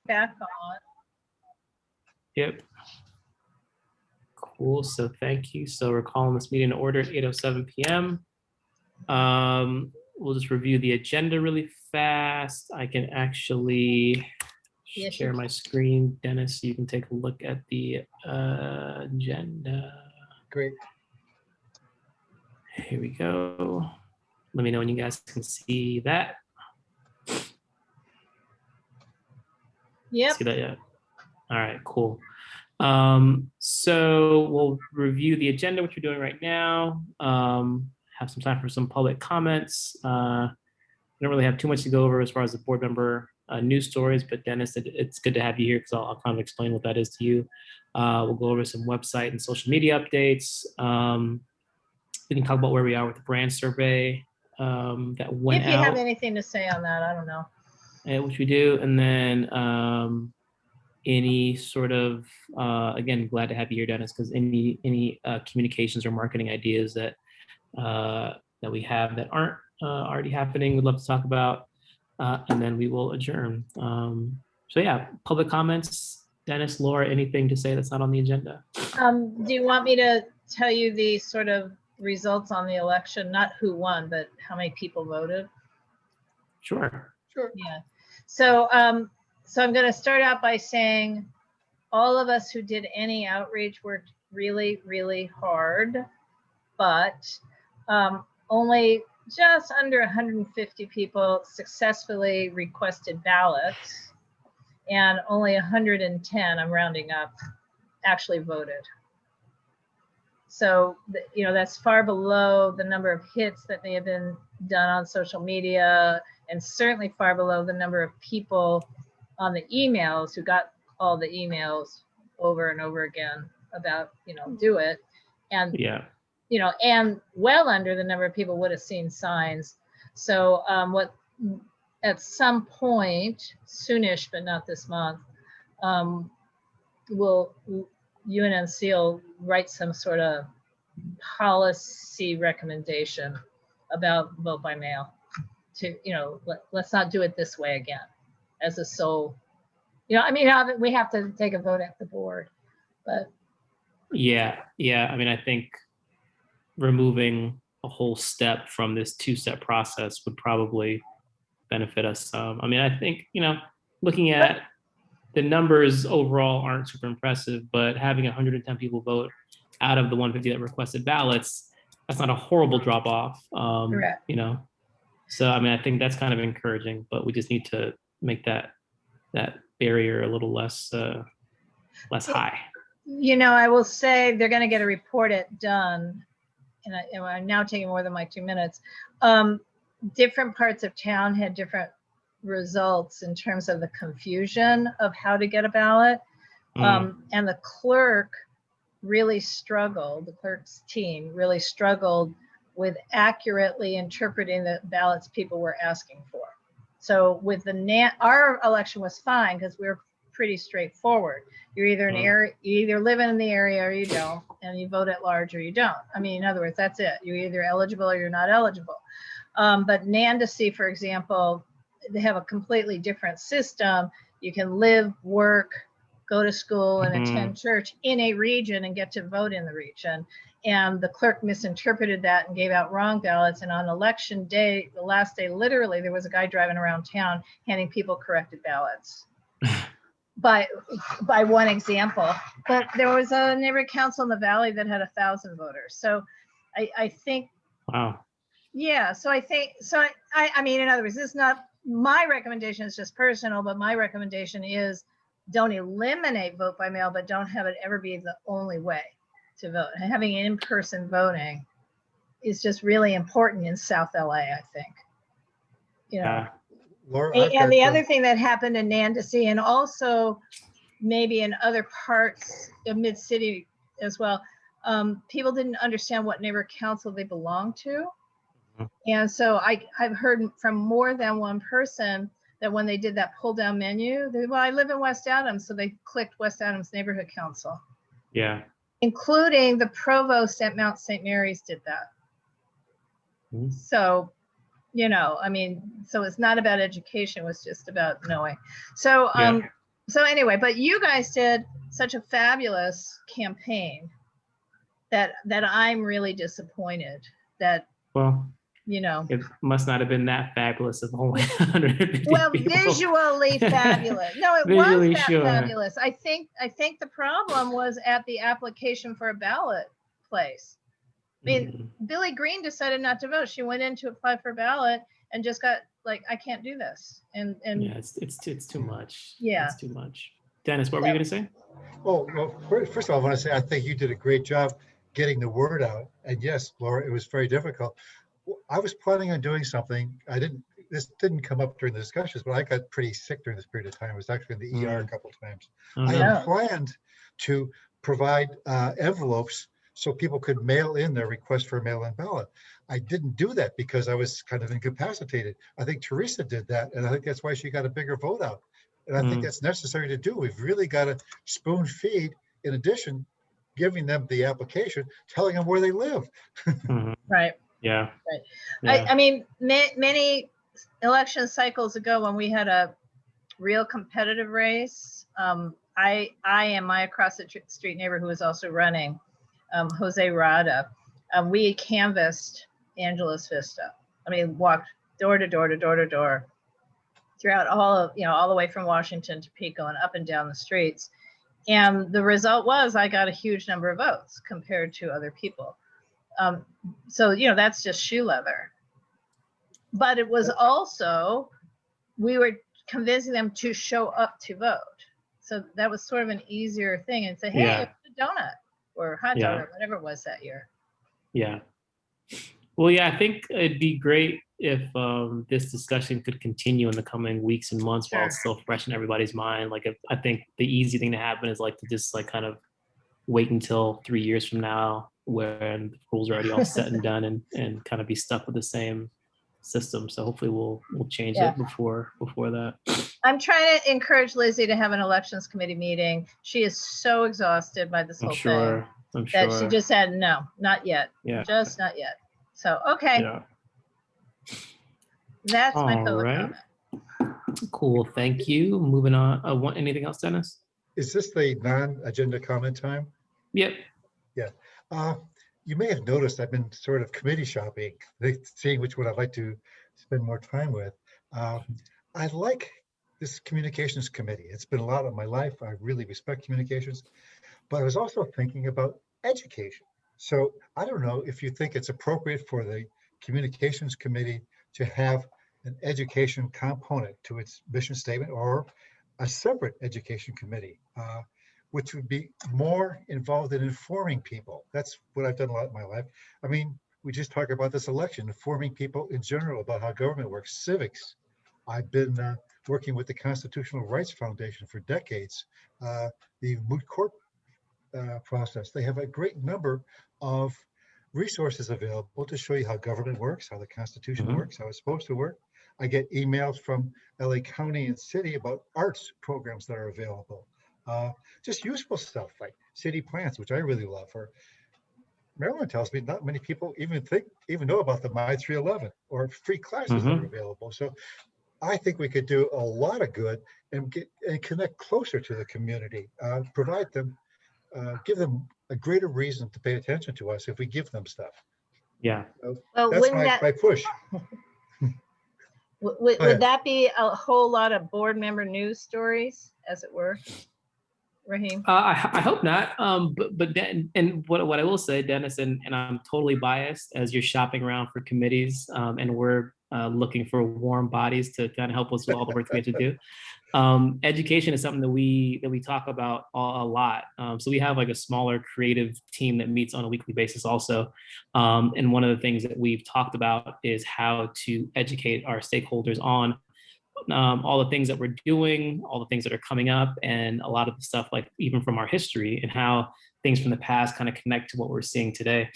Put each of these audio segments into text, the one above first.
back on. Yep. Cool. So thank you. So we're calling this meeting to order at 8:07 p.m. We'll just review the agenda really fast. I can actually share my screen, Dennis, so you can take a look at the agenda. Great. Here we go. Let me know when you guys can see that. Yep. See that yet? All right, cool. So we'll review the agenda, which we're doing right now. Have some time for some public comments. I don't really have too much to go over as far as the board member news stories, but Dennis, it's good to have you here because I'll kind of explain what that is to you. We'll go over some website and social media updates. We can talk about where we are with the brand survey that went out. If you have anything to say on that, I don't know. Which we do, and then any sort of again, glad to have you here, Dennis, because any communications or marketing ideas that we have that aren't already happening, we'd love to talk about, and then we will adjourn. So yeah, public comments. Dennis, Laura, anything to say that's not on the agenda? Do you want me to tell you the sort of results on the election? Not who won, but how many people voted? Sure. Sure. Yeah. So so I'm going to start out by saying all of us who did any outreach worked really, really hard, but only just under 150 people successfully requested ballots, and only 110, I'm rounding up, actually voted. So, you know, that's far below the number of hits that may have been done on social media, and certainly far below the number of people on the emails who got all the emails over and over again about, you know, do it. And, yeah, you know, and well under the number of people would have seen signs. So what at some point, soonish, but not this month, will UNNC will write some sort of policy recommendation about vote by mail to, you know, let's not do it this way again as a sole, you know, I mean, we have to take a vote at the board, but. Yeah. I mean, I think removing a whole step from this two-step process would probably benefit us some. I mean, I think, you know, looking at the numbers overall aren't super impressive, but having 110 people vote out of the 150 that requested ballots, that's not a horrible drop off. You know, so I mean, I think that's kind of encouraging, but we just need to make that barrier a little less high. You know, I will say they're going to get a report at done, and I'm now taking more than my 2 minutes. Different parts of town had different results in terms of the confusion of how to get a ballot. And the clerk really struggled, the clerk's team really struggled with accurately interpreting the ballots people were asking for. So with our election was fine because we were pretty straightforward. You're either you either live in the area or you don't, and you vote at large or you don't. I mean, in other words, that's it. You're either eligible or you're not eligible. But Nandasi, for example, they have a completely different system. You can live, work, go to school, and attend church in a region and get to vote in the region. And the clerk misinterpreted that and gave out wrong ballots. And on election day, the last day, literally, there was a guy driving around town handing people corrected ballots. by one example. But there was a neighborhood council in the valley that had 1,000 voters. So I think. Wow. Yeah. So I think, I mean, in other words, this is not, my recommendation is just personal, but my recommendation is don't eliminate vote by mail, but don't have it ever be the only way to vote. And having in-person voting is just really important in South LA, I think. You know. Laura, and the other thing that happened in Nandasi, and also maybe in other parts of mid-city as well, people didn't understand what neighborhood council they belonged to. And so I've heard from more than one person that when they did that pull down menu, well, I live in West Adams, so they clicked West Adams Neighborhood Council. Yeah. Including the provost at Mount St. Mary's did that. So, you know, I mean, so it's not about education, it was just about knowing. So So anyway, but you guys did such a fabulous campaign that I'm really disappointed that, Well, you know, it must not have been that fabulous of only 150 well, people. visually fabulous. No, it Visually, was that sure. fabulous. I think the problem was at the application for a ballot place. I mean, Billy Green decided not to vote. She went in to apply for a ballot and just got like, I can't do this. And yeah, it's too much. Yeah. It's too much. Dennis, what were you going to say? Oh, well, first of all, I want to say I think you did a great job getting the word out. And yes, Laura, it was very difficult. I was planning on doing something. This didn't come up during the discussions, but I got pretty sick during this period of time. I was actually in the ER a couple of times. Oh, I no. had planned to provide envelopes so people could mail in their request for a mail-in ballot. I didn't do that because I was kind of incapacitated. I think Teresa did that, and I think that's why she got a bigger vote out. And I think that's necessary to do. We've really got to spoon feed, in addition, giving them the application, telling them where they live. Right. Yeah. Right. Yeah. I mean, many election cycles ago when we had a real competitive race, I and my across the street neighbor who was also running, Jose Rada, we canvassed Angela's Vista. I mean, walked door to door to door to door throughout all the way from Washington to Pico and up and down the streets. And the result was I got a huge number of votes compared to other people. So, that's just shoe leather. But it was also, we were convincing them to show up to vote. So that was sort of an easier thing and say, hey, Yeah. a donut or hot dog or whatever it was that year. Yeah. Well, yeah, I think it'd be great if this discussion could continue in the coming weeks and months while it's still fresh in everybody's mind. Like, I think the easy thing to happen is like to just like kind of wait until 3 years from now when the rules are already all set and done and kind of be stuck with the same system. So hopefully we'll change it before that. I'm trying to encourage Lizzie to have an elections committee meeting. She is so exhausted by this whole thing that she just said, no, not yet. Yeah. Just not yet. So, okay. Yeah. That's my public right. comment. Cool. Thank you. Moving on. Anything else, Dennis? Is this the non-agenda comment time? Yep. Yeah. You may have noticed I've been sort of committee shopping, seeing which one I'd like to spend more time with. I like this communications committee. It's been a lot of my life. I really respect communications, but I was also thinking about education. So I don't know if you think it's appropriate for the communications committee to have an education component to its mission statement or a separate education committee, which would be more involved in informing people. That's what I've done a lot in my life. I mean, we just talked about this election, informing people in general about how government works, civics. I've been working with the Constitutional Rights Foundation for decades, the moot court process. They have a great number of resources available to show you how government works, how the Constitution works, how it's supposed to work. I get emails from LA County and city about arts programs that are available. Just useful stuff like city plans, which I really love. Or Maryland tells me not many people even know about the My 311 or free classes that are available. So I think we could do a lot of good and connect closer to the community, provide them, give them a greater reason to pay attention to us if we give them stuff. Yeah. So that's my push. Would that be a whole lot of board member news stories, as it were, Raheem? I hope not. But what I will say, Dennis, and I'm totally biased as you're shopping around for committees, and we're looking for warm bodies to kind of help us with all the work we have to do. Education is something that we talk about a lot. So we have like a smaller creative team that meets on a weekly basis also. And one of the things that we've talked about is how to educate our stakeholders on all the things that we're doing, all the things that are coming up, and a lot of the stuff like even from our history and how things from the past kind of connect to what we're seeing today.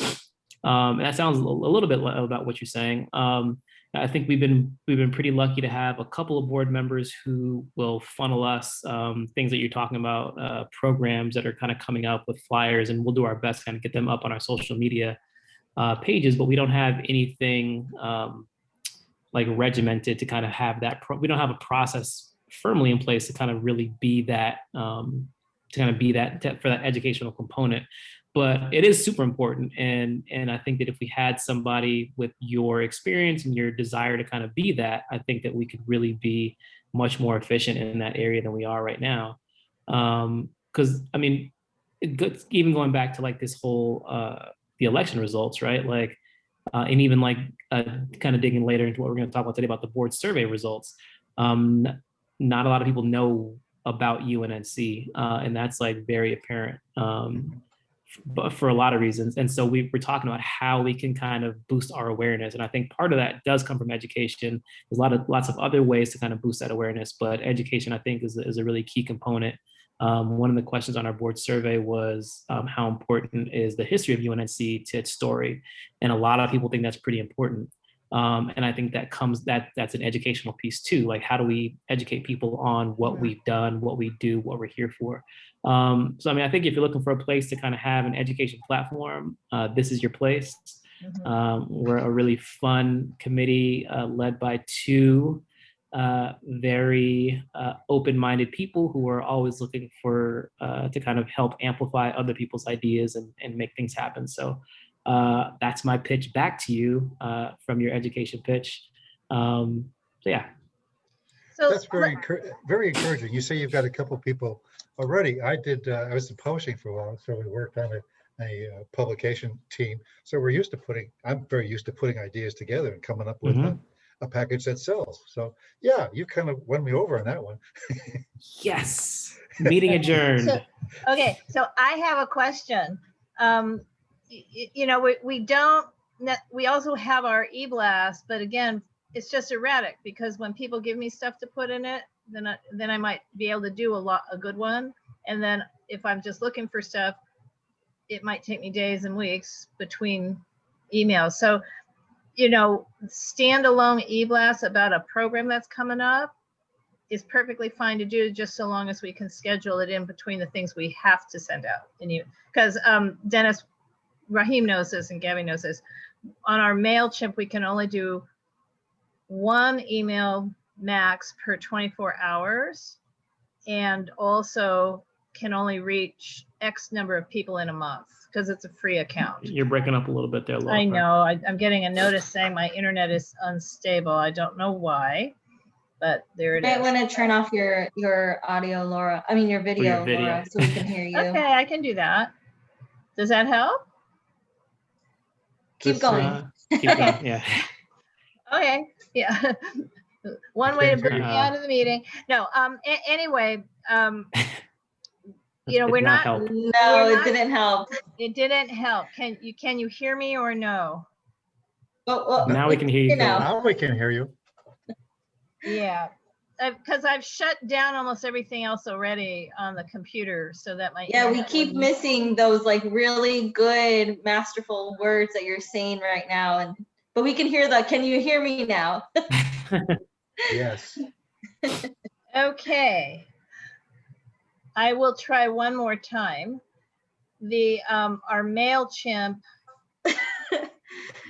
And that sounds a little bit about what you're saying. I think we've been pretty lucky to have a couple of board members who will funnel us things that you're talking about, programs that are kind of coming up with flyers, and we'll do our best to kind of get them up on our social media pages, but we don't have anything like regimented to kind of have that. We don't have a process firmly in place to kind of really be that, for that educational component. But it is super important. And I think that if we had somebody with your experience and your desire to kind of be that, I think that we could really be much more efficient in that area than we are right now. Because I mean, even going back to like this whole, the election results, right? Like, and even like kind of digging later into what we're going to talk about today about the board survey results. Not a lot of people know about UNNC, and that's like very apparent. But for a lot of reasons. And so we're talking about how we can kind of boost our awareness. And I think part of that does come from education. There's lots of other ways to kind of boost that awareness, but education, I think, is a really key component. One of the questions on our board survey was how important is the history of UNNC to its story? And a lot of people think that's pretty important. And I think that's an educational piece too. Like, how do we educate people on what we've done, what we do, what we're here for? So, I mean, I think if you're looking for a place to kind of have an education platform, this is your place. We're a really fun committee led by two very open-minded people who are always looking for to kind of help amplify other people's ideas and make things happen. So that's my pitch back to you from your education pitch. So yeah. So That's very encouraging. You say you've got a couple of people already. I was in publishing for a while, so we worked on a publication team. So I'm very used to putting ideas together and coming up with a package that sells. So yeah, you kind of won me over on that one. Yes, meeting adjourned. So I have a question. You know, we also have our e-blast, but again, it's just erratic because when people give me stuff to put in it, then I might be able to do a good one. And then if I'm just looking for stuff, it might take me days and weeks between emails. So, you know, standalone e-blast about a program that's coming up is perfectly fine to do, just so long as we can schedule it in between the things we have to send out. Because Dennis, Raheem knows this and Gabby knows this. On our MailChimp, we can only do one email max per 24 hours, and also can only reach X number of people in a month because it's a free account. You're breaking up a little bit there, Laura. I know. I'm getting a notice saying my internet is unstable. I don't know why, but there it is. You might want to turn off your audio, Laura. I mean, your video, Laura, so we can hear you. Okay, I can do that. Does that help? Keep going. Keep going, yeah. Okay, yeah. One way to bring me out of the meeting. No, anyway, you know, we're not. No, it didn't help. It didn't help. Can you hear me or no? Well, now we can hear you. Now we can hear you. Yeah, because I've shut down almost everything else already on the computer, so that might. Yeah, we keep missing those like really good, masterful words that you're saying right now, but we can hear that. Can you hear me now? Yes. Okay. I will try one more time. Our MailChimp,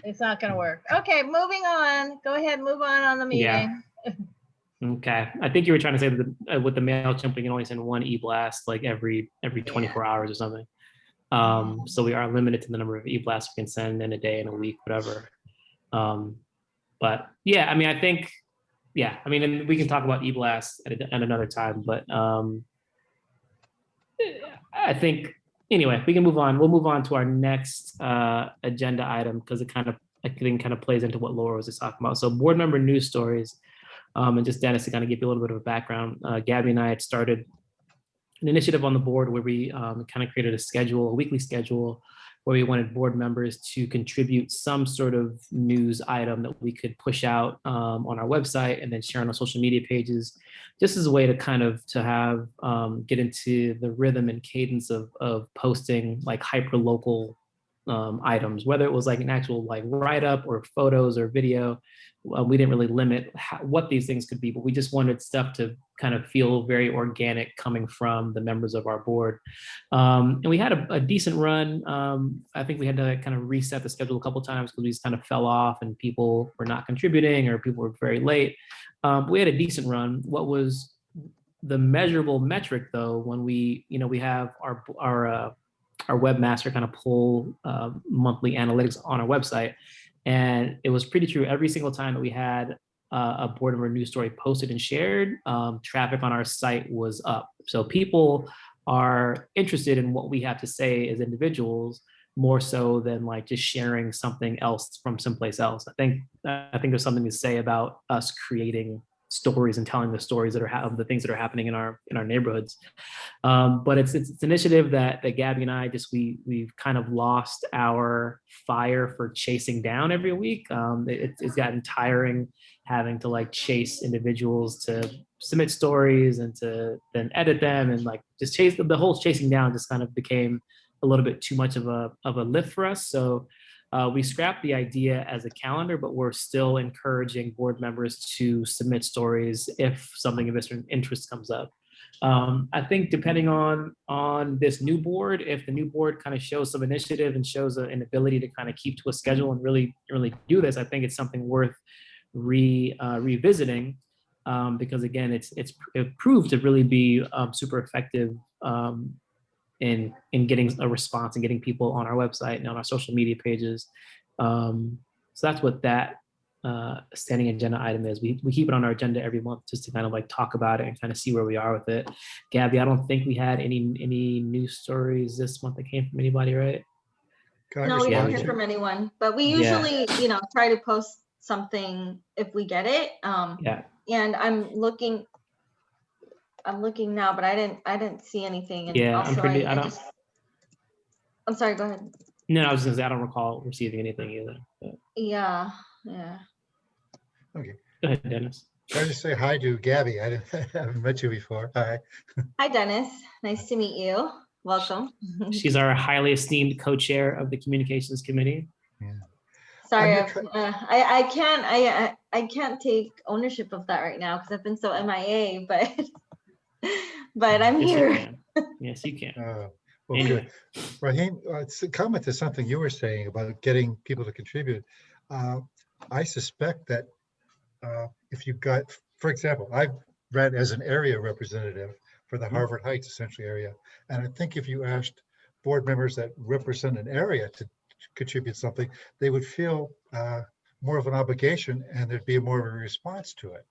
it's not going to work. Okay, moving on. Go ahead, move on the meeting. Yeah. Okay. I think you were trying to say that with the MailChimp, we can only send one e-blast like every 24 hours or something. So we are limited to the number of e-blasts we can send in a day, in a week, whatever. But yeah, I mean, I think, yeah, I mean, and we can talk about e-blasts at another time, but I think, anyway, we can move on. We'll move on to our next agenda item because it kind of plays into what Laura was just talking about. So board member news stories, and just Dennis, to kind of give you a little bit of a background. Gabby and I had started an initiative on the board where we kind of created a weekly schedule, where we wanted board members to contribute some sort of news item that we could push out on our website and then share on our social media pages, just as a way to kind of get into the rhythm and cadence of posting like hyper local items, whether it was like an actual like write-up or photos or video. We didn't really limit what these things could be, but we just wanted stuff to kind of feel very organic coming from the members of our board. And we had a decent run. I think we had to kind of reset the schedule a couple of times because we just kind of fell off and people were not contributing or people were very late. We had a decent run. What was the measurable metric though, when we have our webmaster kind of pull monthly analytics on our website, and it was pretty true every single time that we had a board member news story posted and shared, traffic on our site was up. So people are interested in what we have to say as individuals more so than like just sharing something else from someplace else. I think there's something to say about us creating stories and telling the stories that are of the things that are happening in our neighborhoods. But it's an initiative that Gabby and I we've kind of lost our fire for chasing down every week. It's gotten tiring having to like chase individuals to submit stories and to then edit them, and like just chase the whole chasing down just kind of became a little bit too much of a lift for us. So we scrapped the idea as a calendar, but we're still encouraging board members to submit stories if something of interest comes up. I think depending on this new board, if the new board kind of shows some initiative and shows an ability to kind of keep to a schedule and really do this, I think it's something worth revisiting, because again, it proved to really be super effective in getting a response and getting people on our website and on our social media pages. So that's what that standing agenda item is. We keep it on our agenda every month just to kind of like talk about it and kind of see where we are with it. Gabby, I don't think we had any news stories this month that came from anybody, right? No, we didn't hear from anyone, but we usually, try to post something if we get it. Yeah. And I'm looking now, but I didn't see anything. And yeah, also I'm sorry, go ahead. No, I was gonna say I don't recall receiving anything either. But. Yeah. Okay. Go ahead, Dennis. Can I just say hi to Gabby? I haven't met you before. Hi. Hi, Dennis. Nice to meet you. Welcome. She's our highly esteemed co-chair of the communications committee. Yeah. Sorry, I can't take ownership of that right now because I've been so MIA, but I'm here. Yes, you can. Well, anyway. Good. Raheem, it's a comment to something you were saying about getting people to contribute. I suspect that if you got, for example, I've ran as an area representative for the Harvard Heights essentially area. And I think if you asked board members that represent an area to contribute something, they would feel more of an obligation and there'd be more of a response to it.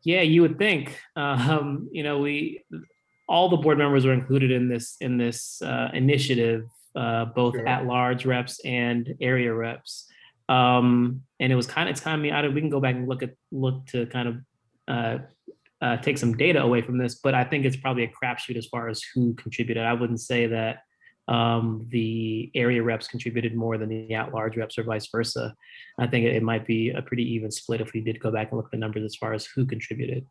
Yeah, you would think. All the board members were included in this initiative, both Sure. at-large reps and area reps. And it's kind of we can go back and look to kind of take some data away from this, but I think it's probably a crapshoot as far as who contributed. I wouldn't say that the area reps contributed more than the at-large reps or vice versa. I think it might be a pretty even split if we did go back and look at the numbers as far as who contributed.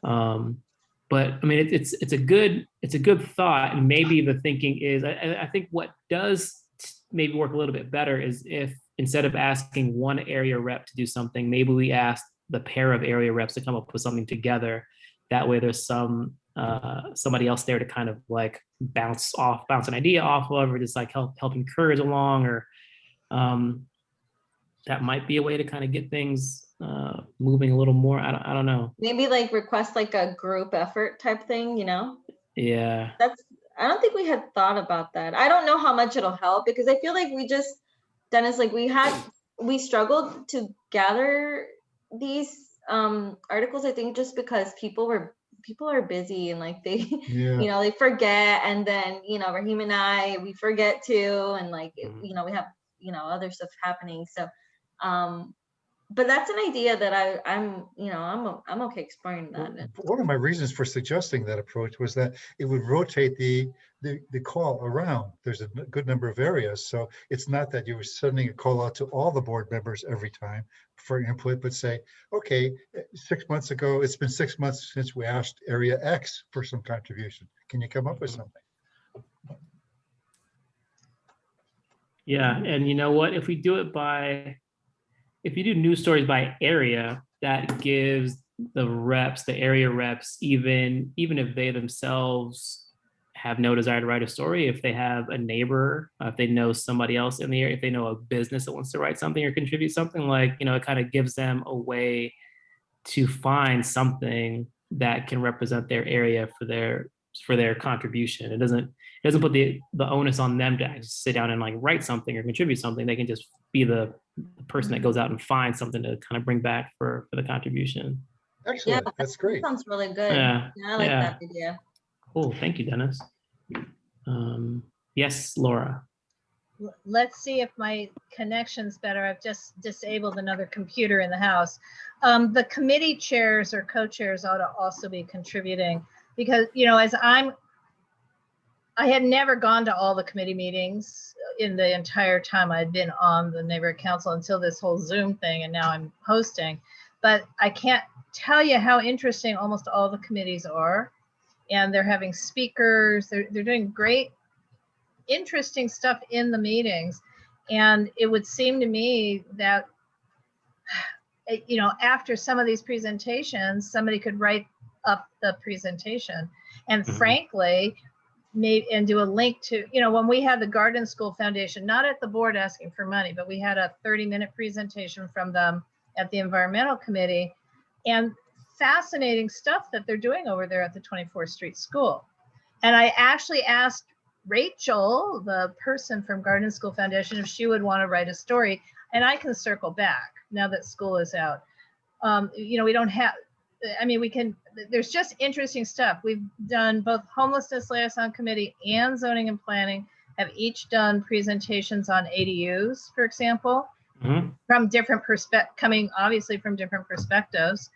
But I mean, it's a good thought, and maybe the thinking is I think what does maybe work a little bit better is if instead of asking one area rep to do something, maybe we ask the pair of area reps to come up with something together. That way, there's somebody else there to kind of like bounce an idea off of, or just like help encourage along, or that might be a way to kind of get things moving a little more. I don't know. Maybe like request like a group effort type thing, Yeah. I don't think we had thought about that. I don't know how much it'll help because I feel like Dennis, like we struggled to gather these articles, I think just because people are busy and like they, they forget. And then, Raheem and I, we forget too. And like, we have, other stuff happening. So, but that's an idea that I'm okay exploring that. One of my reasons for suggesting that approach was that it would rotate the call around. There's a good number of areas, so it's not that you were sending a call out to all the board members every time for input, but say, okay, 6 months ago, it's been 6 months since we asked area X for some contribution. Can you come up with something? Yeah, and you know what? If you do news stories by area, that gives the area reps, even if they themselves have no desire to write a story, if they have a neighbor, if they know somebody else in the area, if they know a business that wants to write something or contribute something, like, it kind of gives them a way to find something that can represent their area for their contribution. It doesn't put the onus on them to actually sit down and like write something or contribute something. They can just be the person that goes out and finds something to kind of bring back for the contribution. Excellent. That's great. That sounds really good. Yeah, I like that idea. Cool. Thank you, Dennis. Yes, Laura. Let's see if my connection's better. I've just disabled another computer in the house. The committee chairs or co-chairs ought to also be contributing because, you know, I had never gone to all the committee meetings in the entire time I'd been on the neighborhood council until this whole Zoom thing, and now I'm hosting. But I can't tell you how interesting almost all the committees are, and they're having speakers. They're doing great, interesting stuff in the meetings, and it would seem to me that, you know, after some of these presentations, somebody could write up the presentation, and frankly, and do a link to, you know, when we had the Garden School Foundation, not at the board asking for money, but we had a 30-minute presentation from them at the environmental committee, and fascinating stuff that they're doing over there at the 24th Street School. And I actually asked Rachel, the person from Garden School Foundation, if she would want to write a story, and I can circle back now that school is out. You know, we don't have, I mean, we can, there's just interesting stuff. We've done both Homelessness Liaison Committee and Zoning and Planning have each done presentations on ADUs, for example, from different coming obviously from different perspectives.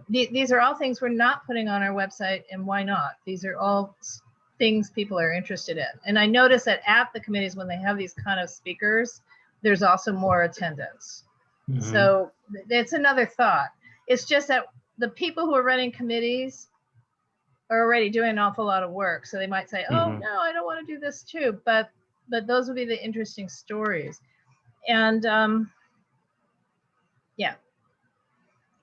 These are all things we're not putting on our website, and why not? These are all things people are interested in. And I notice that at the committees, when they have these kind of speakers, there's also more attendance. So it's another thought. It's just that the people who are running committees are already doing an awful lot of work. So they might say, oh, no, I don't want to do this too. But those would be the interesting stories. And yeah.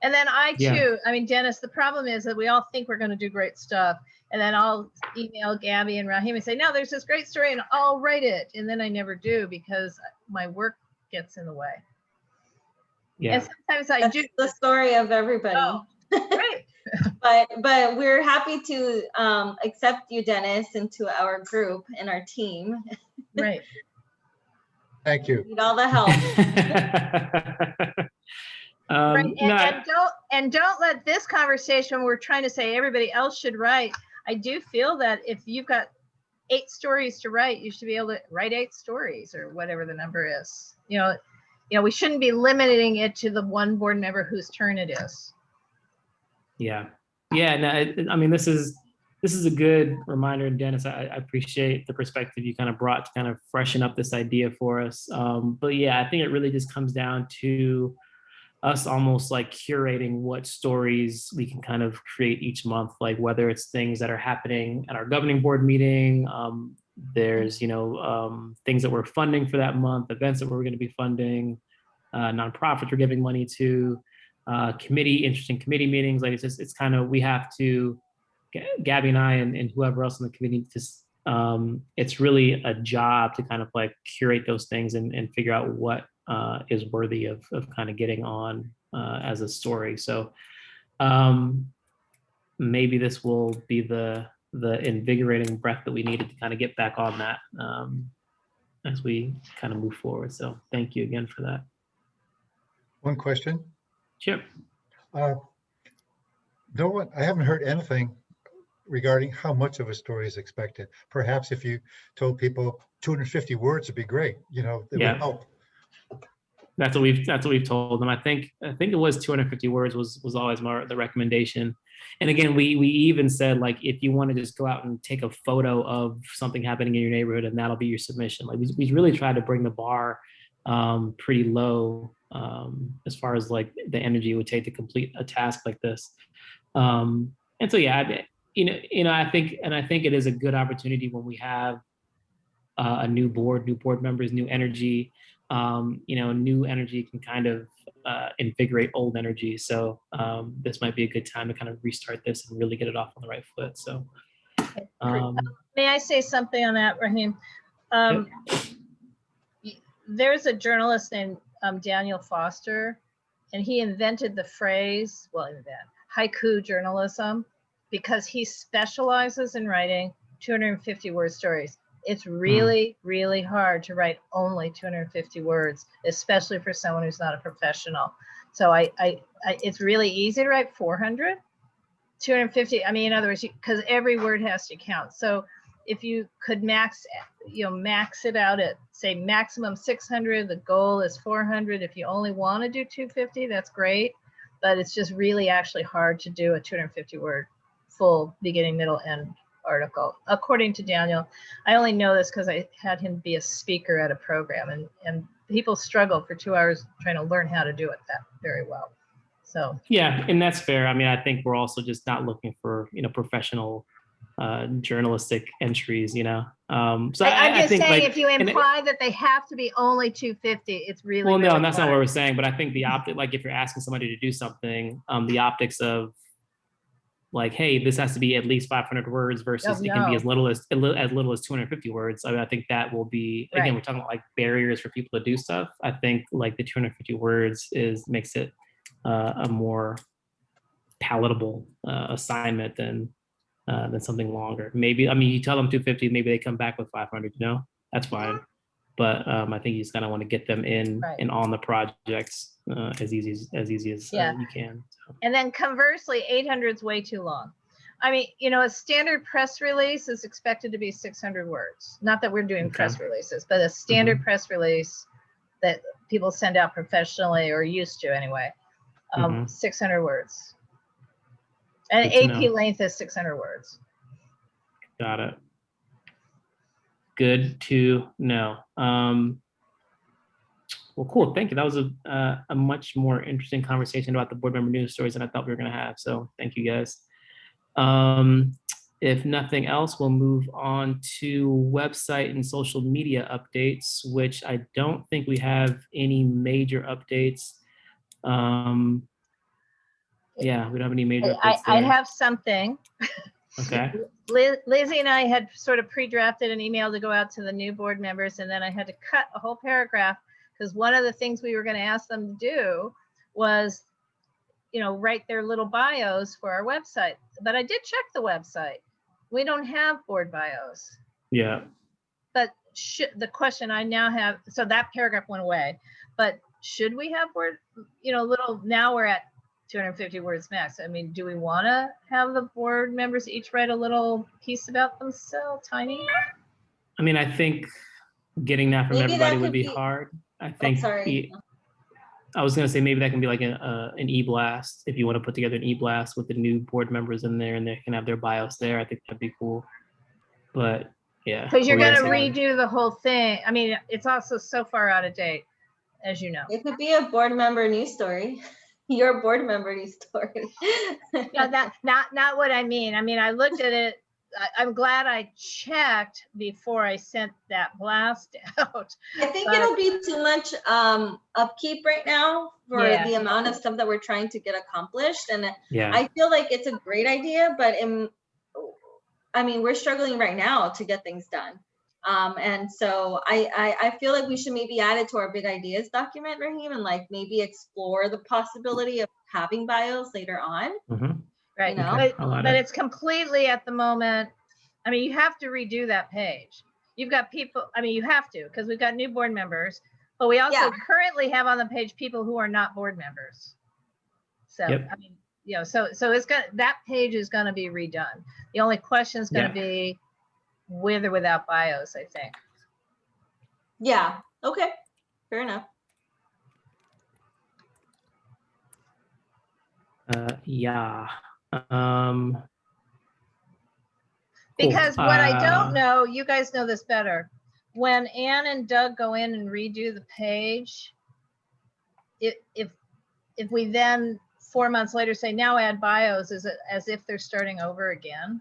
And then I too, I mean, Dennis, the problem is that we all think we're going to do great stuff. And then I'll email Gabby and Rahim and say, no, there's this great story and I'll write it. And then I never do because my work gets in the way. Yeah. And sometimes That's the story of everybody. Oh, great. but we're happy to accept you, Dennis, into our group and our team. Right. Thank you. Need all the help. Right. And don't let this conversation when we're trying to say everybody else should write. I do feel that if you've got 8 stories to write, you should be able to write 8 stories or whatever the number is. You know, we shouldn't be limiting it to the one board member whose turn it is. Yeah. No, I mean, this is a good reminder, and Dennis, I appreciate the perspective you kind of brought to kind of freshen up this idea for us. But yeah, I think it really just comes down to us almost like curating what stories we can kind of create each month, like whether it's things that are happening at our governing board meeting, there's, you know, things that we're funding for that month, events that we're going to be funding, nonprofits we're giving money to, interesting committee meetings. Like it's kind of, we have to, Gabby and I and whoever else in the committee, just it's really a job to kind of like curate those things and figure out what is worthy of kind of getting on as a story. So maybe this will be the invigorating breath that we needed to kind of get back on that as we kind of move forward. So thank you again for that. One question. Sure. No one, I haven't heard anything regarding how much of a story is expected. Perhaps if you told people 250 words would be great, you know, it would help. That's what we've told them. I think it was 250 words was always the recommendation. And again, we even said, like, if you want to just go out and take a photo of something happening in your neighborhood and that'll be your submission. Like we really tried to bring the bar pretty low as far as like the energy it would take to complete a task like this. And so yeah, I think it is a good opportunity when we have a new board members, new energy. New energy can kind of invigorate old energy. So this might be a good time to kind of restart this and really get it off on the right foot. So may I say something on that, Rahim? There's a journalist named Daniel Foster. and he invented the phrase, haiku journalism, because he specializes in writing 250 word stories. It's really, really hard to write only 250 words, especially for someone who's not a professional. So it's really easy to write 400, 250. I mean, in other words, because every word has to count. So if you could max it out at, say, maximum 600, the goal is 400. If you only want to do 250, that's great. But it's just really actually hard to do a 250 word full beginning, middle, end article, according to Daniel. I only know this because I had him be a speaker at a program, and people struggle for 2 hours trying to learn how to do it that very well. So yeah, and that's fair. I mean, I think we're also just not looking for professional journalistic entries. So I'm just I think, saying, like, if you imply that they have to be only 250, it's really well, no, really and that's not hard. what we're saying. But I think the optic, like if you're asking somebody to do something, the optics of like, hey, this has to be at least 500 words versus it can be as little as 250 words. I mean, I think that will be, again, we're talking about like barriers for people to do stuff. I think like the 250 words makes it a more palatable assignment than something longer. Maybe, I mean, you tell them 250, maybe they come back with 500, that's fine. But I think you just kind of want to get them in and on the projects as easy as you can. So. And then conversely, 800 is way too long. I mean, a standard press release is expected to be 600 words. Not that we're doing press releases, but a standard press release that people send out professionally or used to anyway, 600 words. And AP length is 600 words. Got it. Good to know. Well, cool. Thank you. That was a much more interesting conversation about the board member news stories than I thought we were going to have. So thank you, guys. If nothing else, we'll move on to website and social media updates, which I don't think we have any major updates. Yeah, we don't have any major updates there. I have something. Okay. Lizzie and I had sort of pre-drafted an email to go out to the new board members, and then I had to cut a whole paragraph because one of the things we were going to ask them to do was, write their little bios for our website. But I did check the website. We don't have board bios. Yeah. But the question I now have, so that paragraph went away, but should we have board, now we're at 250 words max. I mean, do we want to have the board members each write a little piece about themselves, tiny? I mean, I think getting that from everybody would be hard. I think. I was going to say maybe that can be like an e-blast if you want to put together an e-blast with the new board members in there and they can have their bios there. I think that'd be cool. But yeah. Because you're going to redo the whole thing. I mean, it's also so far out of date, as you know. It could be a board member news story. Your board member news story. Yeah, not what I mean. I mean, I looked at it. I'm glad I checked before I sent that blast out. I think it'll be too much upkeep right now for the amount of stuff that we're trying to get accomplished. And I feel like it's a great idea, but we're struggling right now to get things done. And so I feel like we should maybe add it to our big ideas document, Raheem, and like maybe explore the possibility of having bios later on. Mm-hmm. Right. But it's completely at the moment. I mean, you have to redo that page. You've got people. I mean, you have to, because we've got new board members, but we also currently have on the page people who are not board members. So, I mean, so it's that page is going to be redone. The only question is going to be with or without bios, I think. Yeah. Okay. Fair enough. Because what I don't know, you guys know this better. When Ann and Doug go in and redo the page, if we then 4 months later say now add bios, is it as if they're starting over again?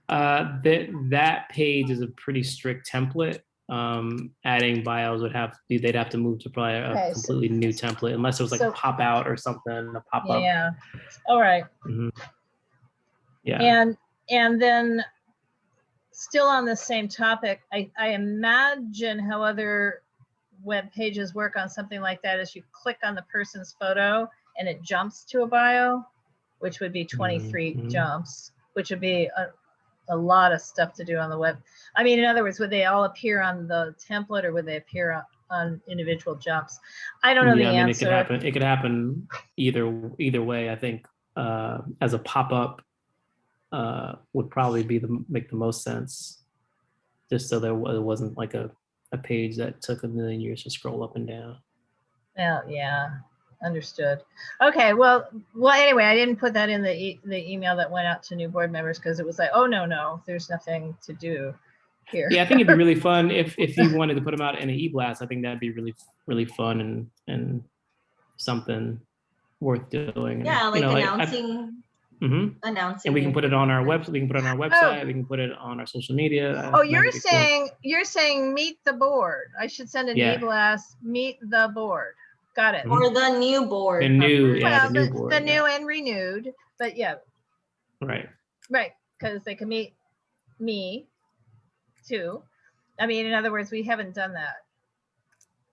That page is a pretty strict template. Adding bios they'd have to move to probably a completely new template, unless it was like a pop out or something, a pop up. Yeah. All right. Mm-hmm. Yeah. And then still on the same topic, I imagine how other web pages work on something like that is you click on the person's photo and it jumps to a bio, which would be 23 Mhm. jumps, which would be a lot of stuff to do on the web. I mean, in other words, would they all appear on the template or would they appear on individual jumps? I don't know the Yeah, I mean, answer. it could happen either way. I think as a pop-up would probably make the most sense, just so there wasn't like a page that took a million years to scroll up and down. Well, yeah, understood. Okay, well, anyway, I didn't put that in the email that went out to new board members because it was like, oh, no, there's nothing to do here. Yeah, I think it'd be really fun if you wanted to put them out in an e-blast. I think that'd be really fun and something worth doing. Yeah, And, like you know, announcing. Mhm. Announcing. And we can put it on our website. We can put it on our website. We can put it on our social media. Oh, That you're would be cool. saying meet the board. I should send an Yeah. e-blast, meet the board. Got it. Mhm. Or the new board. The new, members. yeah, Well, the new board. the yeah. new and renewed, but yeah, Right. right, because they can meet me too. I mean, in other words, we haven't done that.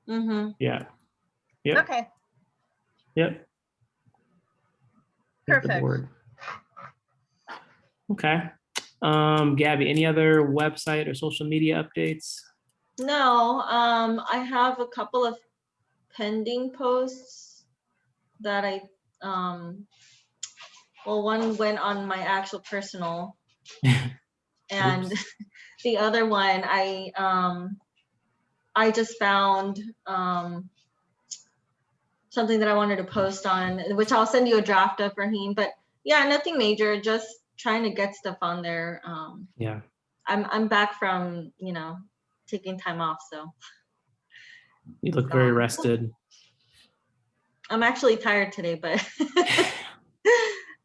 Mm-hmm. Yeah. Yep. Okay, Yep. Meet the perfect. board. Okay. Gabby, any other website or social media updates? No, I have a couple of pending posts that well, one went on my actual personal, and Oops. the other one I just found something that I wanted to post on, which I'll send you a draft of, Raheem. But yeah, nothing major, just trying to get stuff on there. Yeah. I'm back from, taking time off, so You look very rested. I'm actually tired today, but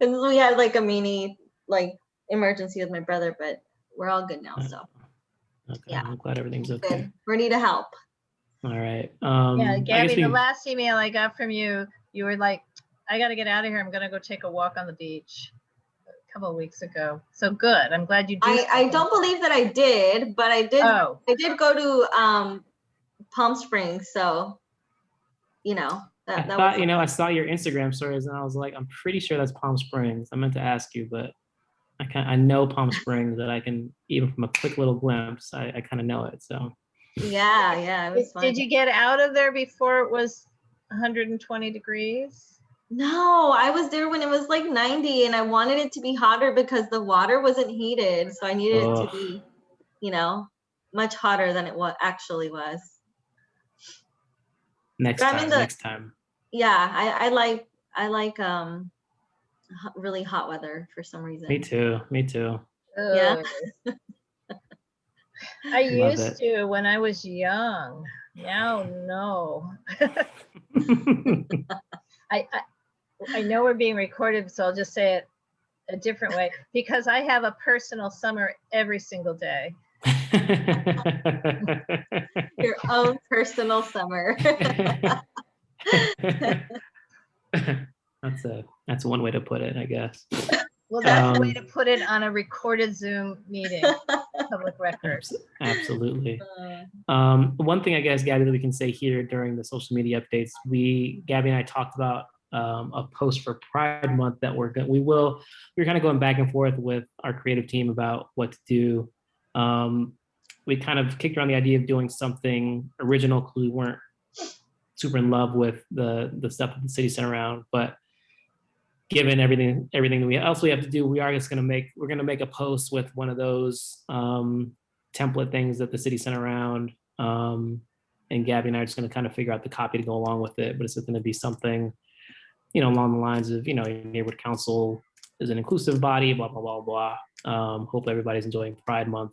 we had like a mini emergency with my brother, but we're all good now. So Okay. yeah, I'm glad everything's okay. good. Ready to help. All right. Yeah, I Gabby, guess the last email I got from you, you were like, I got to get out of here. I'm going to go take a walk on the beach a couple of weeks ago. So good. I'm glad you do. I don't believe that I did, but I did. Oh. I did go to Palm Springs, so I thought, I saw your Instagram stories and I was like, I'm pretty sure that's Palm Springs. I meant to ask you, but I know Palm Springs, that I can, even from a quick little glimpse, I kind of know it. So yeah, it was fun. Did you get out of there before it was 120 degrees? No, I was there when it was like 90, and I wanted it to be hotter because the water wasn't heated, so I needed it to be, much hotter than it actually was. Next time. Yeah, I like really hot weather for some reason. Me too. Yeah. I used to when I was young. Now, no. I know we're being recorded, so I'll just say it a different way. Because I have a personal summer every single day. Your own personal summer. That's one way to put it, I guess. Well, that's the way to put it on a recorded Zoom meeting, public record. Absolutely. One thing I guess, Gabby, that we can say here during the social media updates, Gabby and I talked about a post for Pride Month that we're kind of going back and forth with our creative team about what to do. We kind of kicked around the idea of doing something original because we weren't super in love with the stuff that the city sent around, but given everything else we have to do, we're going to make a post with one of those template things that the city sent around. And Gabby and I are just going to kind of figure out the copy to go along with it, but it's going to be something, along the lines of, your neighborhood council is an inclusive body, blah, blah, blah, blah. Hopefully everybody's enjoying Pride Month.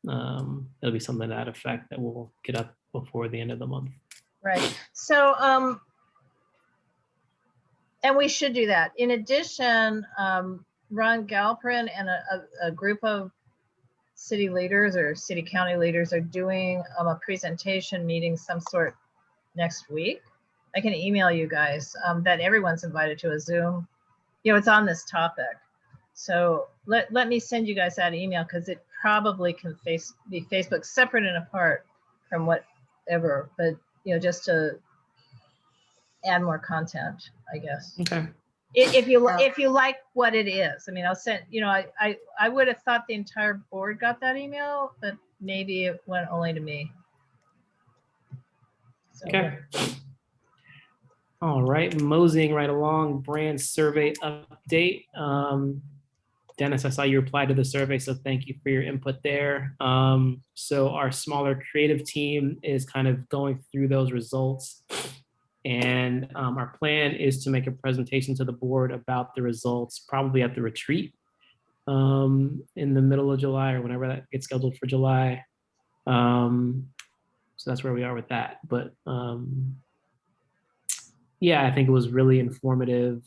It'll be something to that effect that we'll get up before the end of the month. Right. So, and we should do that. In addition, Ron Galperin and a group of city leaders or city county leaders are doing a presentation meeting some sort next week. I can email you guys that everyone's invited to a Zoom. It's on this topic. So let me send you guys that email because it probably can be Facebook separate and apart from whatever, but just to add more content, I guess. Okay. If you like what it is. I mean, I'll send, I would have thought the entire board got that email, but maybe it went only to me. So, Okay. All right, moseying right along, brand survey update. Dennis, I saw you replied to the survey, so thank you for your input there. So our smaller creative team is kind of going through those results. And our plan is to make a presentation to the board about the results, probably at the retreat in the middle of July or whenever that gets scheduled for July. So that's where we are with that. But yeah, I think it was really informative,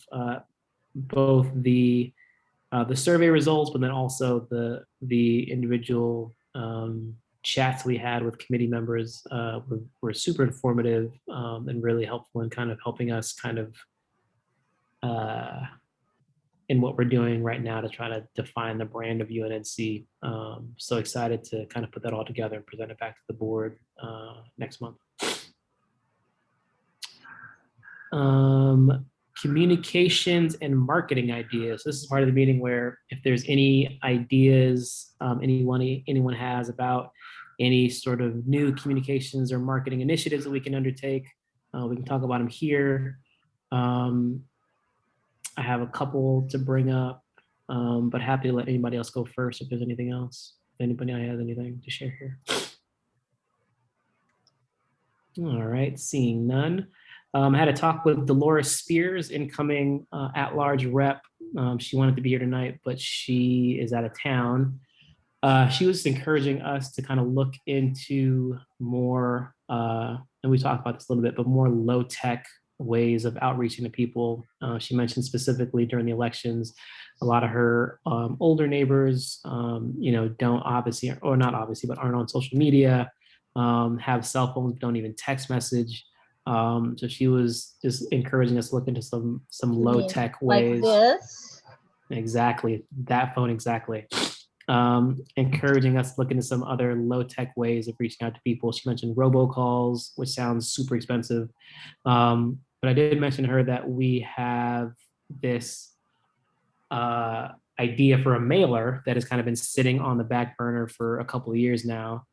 both the survey results, but then also the individual chats we had with committee members were super informative and really helpful in kind of helping us kind of in what we're doing right now to try to define the brand of UNNC. So excited to kind of put that all together and present it back to the board next month. Communications and marketing ideas. This is part of the meeting where if there's any ideas anyone has about any sort of new communications or marketing initiatives that we can undertake, we can talk about them here. I have a couple to bring up, but happy to let anybody else go first if there's anything else. If anybody has anything to share here. All right, seeing none. I had a talk with Dolores Spears, incoming at-large rep. She wanted to be here tonight, but she is out of town. She was encouraging us to kind of look into more, and we talked about this a little bit, but more low-tech ways of outreaching to people. She mentioned specifically during the elections, a lot of her older neighbors, don't obviously, or not obviously, but aren't on social media, have cell phones, don't even text message. So she was just encouraging us to look into some low tech ways. Like this? Exactly, that phone, exactly. Encouraging us to look into some other low tech ways of reaching out to people. She mentioned robocalls, which sounds super expensive. But I did mention to her that we have this idea for a mailer that has kind of been sitting on the back burner for a couple of years now.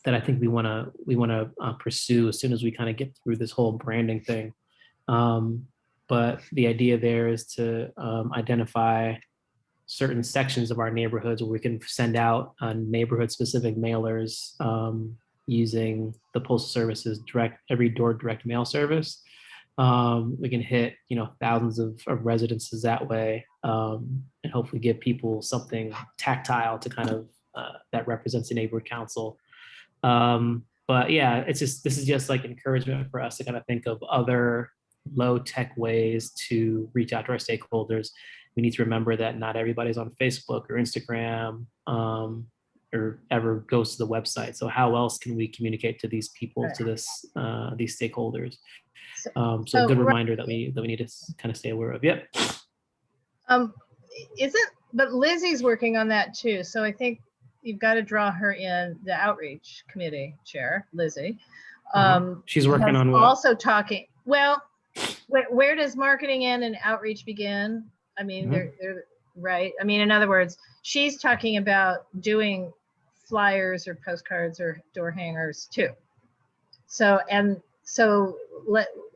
That I think we want to pursue as soon as we kind of get through this whole branding thing. But the idea there is to identify certain sections of our neighborhoods where we can send out neighborhood-specific mailers using the Postal Service's every door direct mail service. We can hit thousands of residences that way, and hopefully give people something tactile to kind of that represents a neighborhood council. But yeah, this is just like encouragement for us to kind of think of other low tech ways to reach out to our stakeholders. We need to remember that not everybody's on Facebook or Instagram or ever goes to the website. So how else can we communicate to these people, to these stakeholders? So a good reminder that we need to kind of stay aware of. Yep. But Lizzie's working on that too. So I think you've got to draw her in, the outreach committee chair, Lizzie. She's working on what? Also talking, well, where does marketing end and outreach begin? I mean, they're right. I mean, in other words, she's talking about doing flyers or postcards or door hangers too. So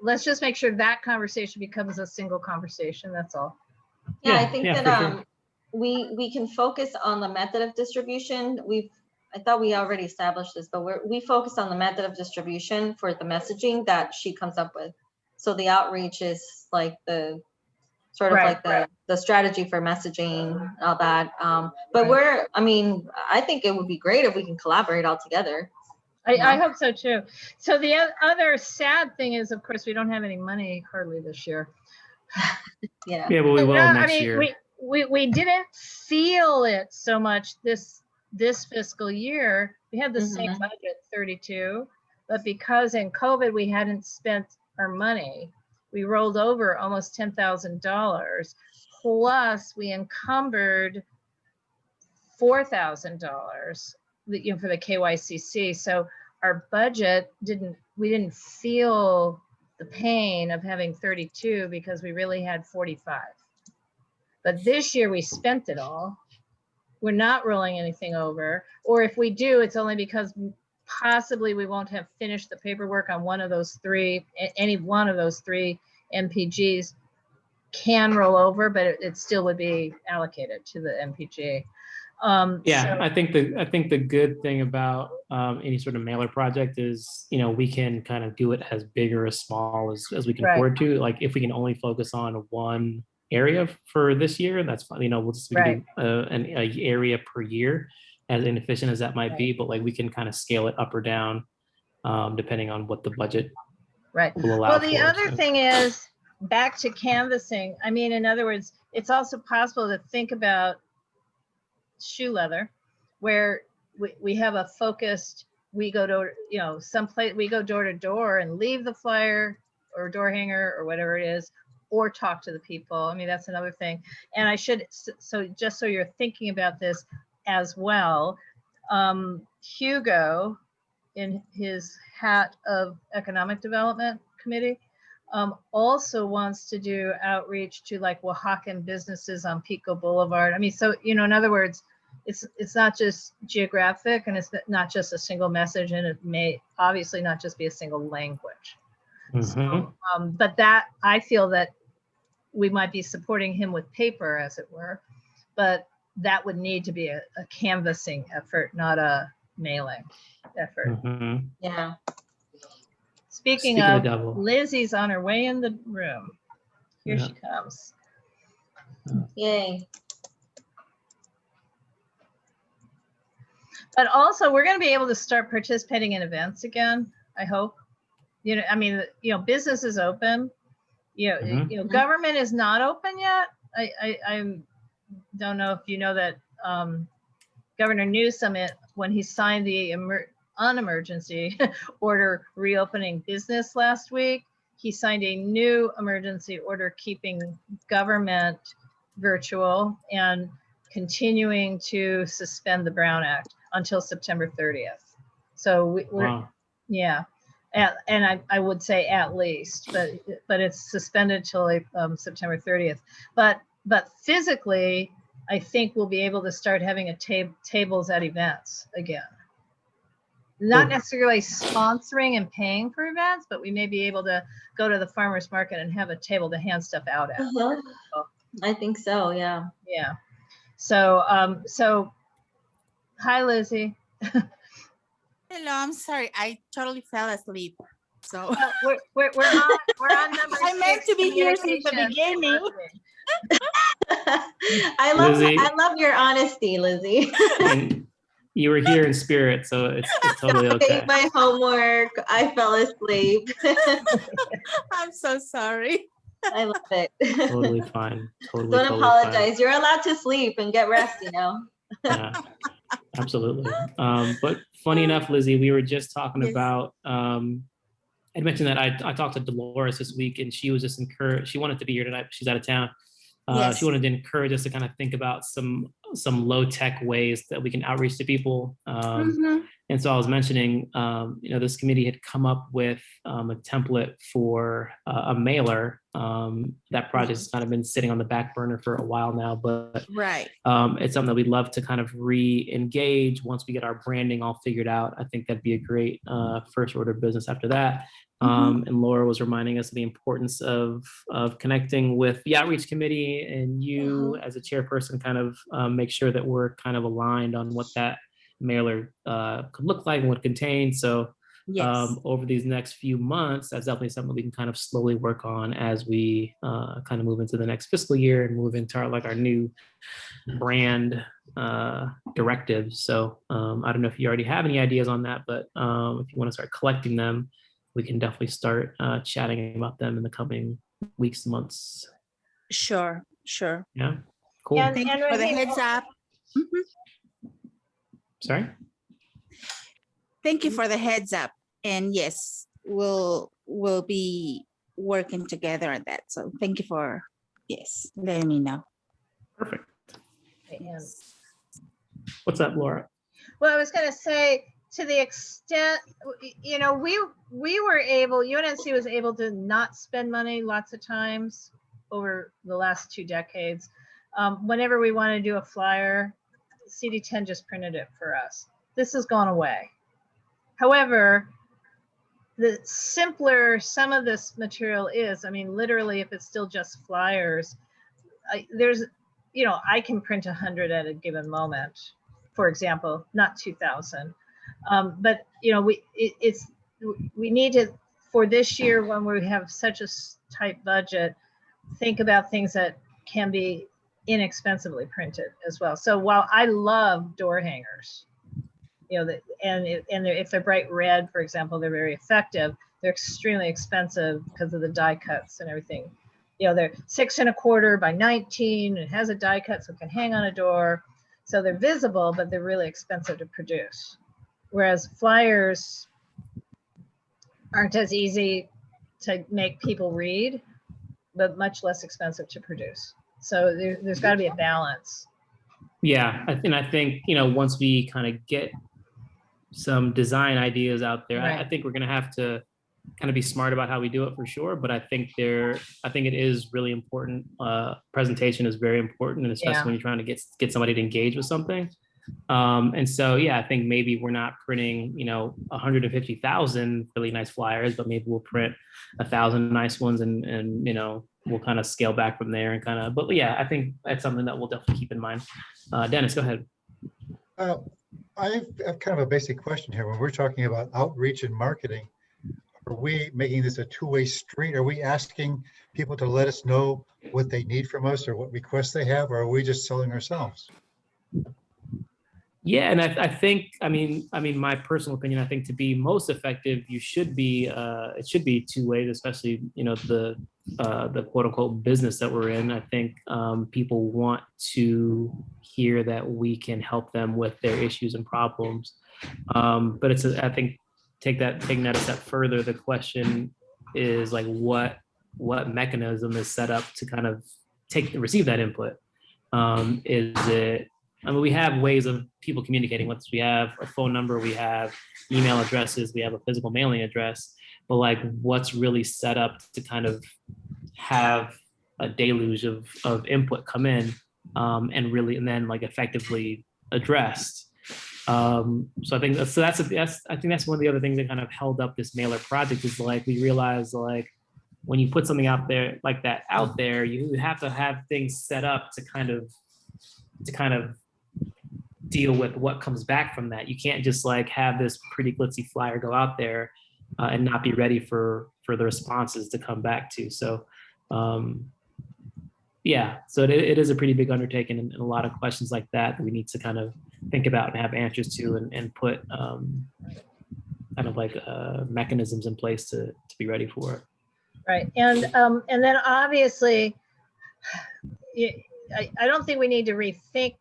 let's just make sure that conversation becomes a single conversation. That's all. Yeah, I think that sure. We can focus on the method of distribution. I thought we already established this, but we focus on the method of distribution for the messaging that she comes up with. So the outreach is like the sort of the strategy for messaging, all that. But I think it would be great if we can collaborate all together. I hope so too. So the other sad thing is, of course, we don't have any money hardly this year. Yeah, but we will next year. We didn't feel it so much this fiscal year. We had the same budget, 32, but because in COVID we hadn't spent our money, we rolled over almost $10,000. Plus we encumbered $4,000, for the KYCC. So our budget we didn't feel the pain of having 32 because we really had 45. But this year we spent it all. We're not rolling anything over, or if we do, it's only because possibly we won't have finished the paperwork on one of those three, any one of those three MPGs can roll over, but it still would be allocated to the MPG. Yeah, so- I think the good thing about any sort of mailer project is, we can kind of do it as big or as small as we can Right. afford to. Like if we can only focus on one area for this year, that's fine. We can do an area per year, as inefficient as that might be, but like we can kind of scale it up or down depending on what the budget will allow. Well, the other thing is back to canvassing. I mean, in other words, it's also possible to think about shoe leather, where we have a focused, we go to, someplace, we go door to door and leave the flyer or door hanger or whatever it is, or talk to the people. I mean, that's another thing. And I should, so just so you're thinking about this as well, Hugo, in his hat of Economic Development Committee, also wants to do outreach to like Oaxacan businesses on Pico Boulevard. I mean, so, in other words, it's not just geographic, and it's not just a single message, and it may obviously not just be a single language. So, but that, I feel that we might be supporting him with paper, as it were, but that would need to be a canvassing effort, not a mailing effort. Yeah. Speaking of the of, devil. Lizzie's on her way in the room. Here Yeah. she comes. Yay. But also, we're going to be able to start participating in events again, I hope. I mean, business is open. Government is not open yet. I don't know if you know that Governor Newsom, when he signed the emergency order reopening business last week, he signed a new emergency order keeping government virtual and continuing to suspend the Brown Act until September 30th. So we're, yeah. And I would say at least, but it's suspended till September 30th. But physically, I think we'll be able to start having tables at events again. Not necessarily sponsoring and paying for events, but we may be able to go to the farmer's market and have a table to hand stuff out at. I think so, yeah. Yeah. So hi, Lizzie. Hello, I'm sorry. I totally fell asleep. So we're on number I meant 6, to be here since the beginning. I love your honesty, Lizzie. And you were here in spirit, so it's totally I okay. did my homework. I fell asleep. I'm so sorry. I love it. Totally fine. Totally. Don't apologize. Fine. You're allowed to sleep and get rest, Yeah, absolutely. But funny enough, Lizzie, we were just talking about, I mentioned that I talked to Dolores this week, and she was just encouraged. She wanted to be here tonight, but she's out of town. She wanted to encourage us to kind of think about some low-tech ways that we can outreach to people. And so I was mentioning, this committee had come up with a template for a mailer. That project has kind of been sitting on the back burner for a while now, but it's something that we'd love to kind of re-engage once we get our branding all figured out. I think that'd be a great first order of business after that. And Laura was reminding us of the importance of connecting with the outreach committee, and you as a chairperson kind of make sure that we're kind of aligned on what that mailer could look like and what it contains. So over these next few months, that's definitely something we can kind of slowly work on as we kind of move into the next fiscal year and move into our new brand directives. So I don't know if you already have any ideas on that, but if you want to start collecting them, we can definitely start chatting about them in the coming weeks, months. Sure. Yeah, cool. Thank you for the heads up. Sorry? Thank you for the heads up. And yes, we'll be working together on that. So thank you for, letting me know. Perfect. What's up, Laura? Well, I was going to say, to the extent, you know, we were able, UNNC was able to not spend money lots of times over the last 2 decades. Whenever we want to do a flyer, CD10 just printed it for us. This has gone away. However, the simpler some of this material is, I mean, literally, if it's still just flyers, there's, you know, I can print 100 at a given moment, for example, not 2,000. But, you know, we need to, for this year, when we have such a tight budget, think about things that can be inexpensively printed as well. So while I love door hangers, you know, if they're bright red, for example, they're very effective. They're extremely expensive because of the die cuts and everything. You know, they're 6 1/4 by 19. It has a die cut, so it can hang on a door. So they're visible, but they're really expensive to produce. Whereas flyers aren't as easy to make people read, but much less expensive to produce. So there's got to be a balance. Yeah, I think, you know, once we kind of get some design ideas out there, Right. I think we're going to have to kind of be smart about how we do it for sure. But I think it is really important. Presentation is very important, and especially Yeah. when you're trying to get somebody to engage with something. And so, yeah, I think maybe we're not printing, you know, 150,000 really nice flyers, but maybe we'll print 1,000 nice ones, and you know, we'll kind of scale back from there and kind of. But yeah, I think that's something that we'll definitely keep in mind. Dennis, go ahead. I have kind of a basic question here. When we're talking about outreach and marketing, are we making this a two-way street? Are we asking people to let us know what they need from us or what requests they have, or are we just selling ourselves? Yeah, and I think, I mean, my personal opinion, I think to be most effective, you should be, it should be 2 ways, especially, you know, the quote unquote business that we're in. I think people want to hear that we can help them with their issues and problems. But I think taking that a step further, the question is like, what mechanism is set up to kind of receive that input? Is it, I mean, we have ways of people communicating with us. We have a phone number, we have email addresses, we have a physical mailing address, but like what's really set up to kind of have a deluge of input come in and then like effectively addressed. So I think that's one of the other things that kind of held up this mailer project is like, we realized like when you put something out there like that out there, you have to have things set up to kind of deal with what comes back from that. You can't just like have this pretty glitzy flyer go out there and not be ready for the responses to come back to. So yeah, so it is a pretty big undertaking, and a lot of questions like that we need to kind of think about and have answers to, and put kind of like mechanisms in place to be ready for it. Right, and then obviously, I don't think we need to rethink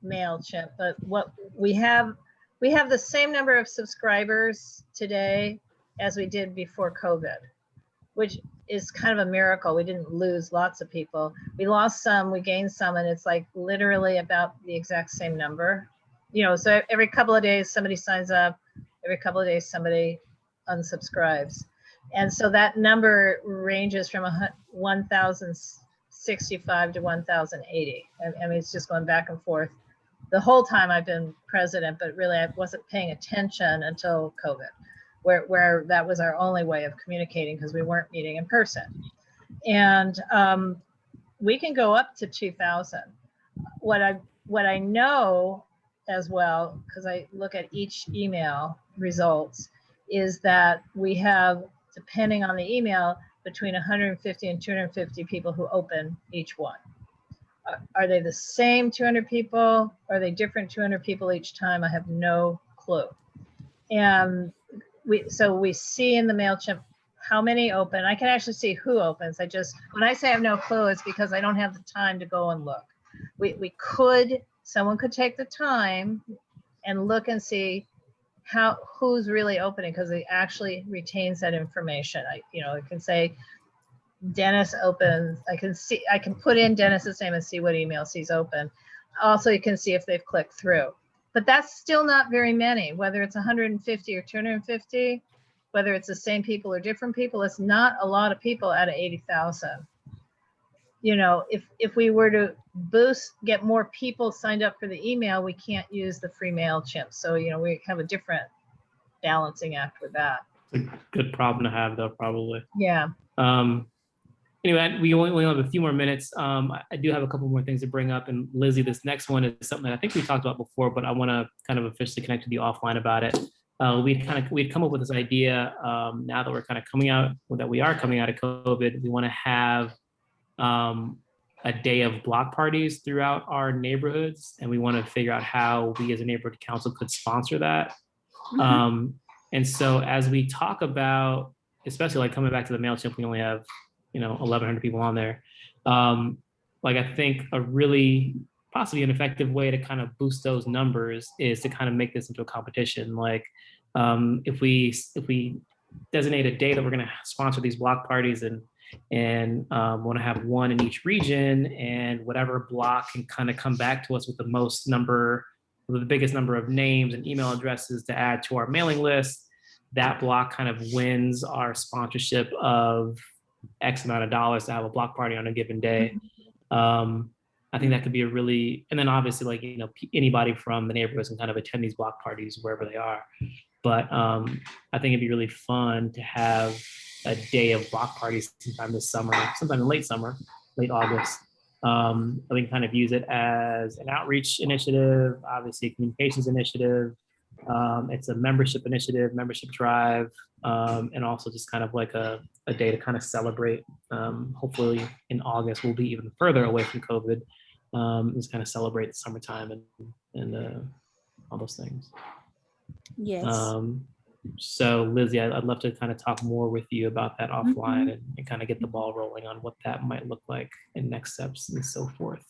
MailChimp, but what we have the same number of subscribers today as we did before COVID, which is kind of a miracle. We didn't lose lots of people. We lost some, we gained some, and it's like literally about the exact same number. You know, so every couple of days somebody signs up, every couple of days somebody unsubscribes. And so that number ranges from 1,065 to 1,080. I mean, it's just going back and forth the whole time I've been president, but really I wasn't paying attention until COVID, where that was our only way of communicating because we weren't meeting in person. And we can go up to 2,000. What I know as well, because I look at each email results, is that we have, depending on the email, between 150 and 250 people who open each one. Are they the same 200 people? Are they different 200 people each time? I have no clue. And we see in the MailChimp how many open. I can actually see who opens. When I say I have no clue, it's because I don't have the time to go and look. Someone could take the time and look and see who's really opening, because it actually retains that information. I can say Dennis opens. I can put in Dennis's name and see what emails he's open. Also, you can see if they've clicked through. But that's still not very many, whether it's 150 or 250, whether it's the same people or different people, it's not a lot of people out of 80,000. You know, if we were to get more people signed up for the email, we can't use the free MailChimp. So, you know, we have a different balancing act with that. It's a good problem to have, though, probably. Yeah. Anyway, we only have a few more minutes. I do have a couple more things to bring up. And Lizzie, this next one is something that I think we talked about before, but I want to kind of officially connect with you offline about it. We'd come up with this idea now that we're kind of coming out, that we are coming out of COVID. We want to have a day of block parties throughout our neighborhoods, and we want to figure out how we as a neighborhood council could sponsor that. Mhm. And so as we talk about, especially like coming back to the MailChimp, we only have 1,100 people on there. Like I think a really possibly an effective way to kind of boost those numbers is to kind of make this into a competition. Like if we designate a day that we're going to sponsor these block parties and want to have one in each region, and whatever block can kind of come back to us with the biggest number of names and email addresses to add to our mailing list, that block kind of wins our sponsorship of X amount of dollars to have a block party on a given day. I think that could be a really, and then obviously like, anybody from the neighborhoods can kind of attend these block parties wherever they are. But I think it'd be really fun to have a day of block parties sometime this summer, sometime in late summer, late August. We can kind of use it as an outreach initiative, obviously a communications initiative. It's a membership initiative, membership drive, and also just kind of like a day to kind of celebrate. Hopefully in August, we'll be even further away from COVID. Just kind of celebrate the summertime and all those things. Yes. So Lizzie, I'd love to kind of talk more with you about that offline and kind of get the ball rolling on what that might look like in next steps and so forth.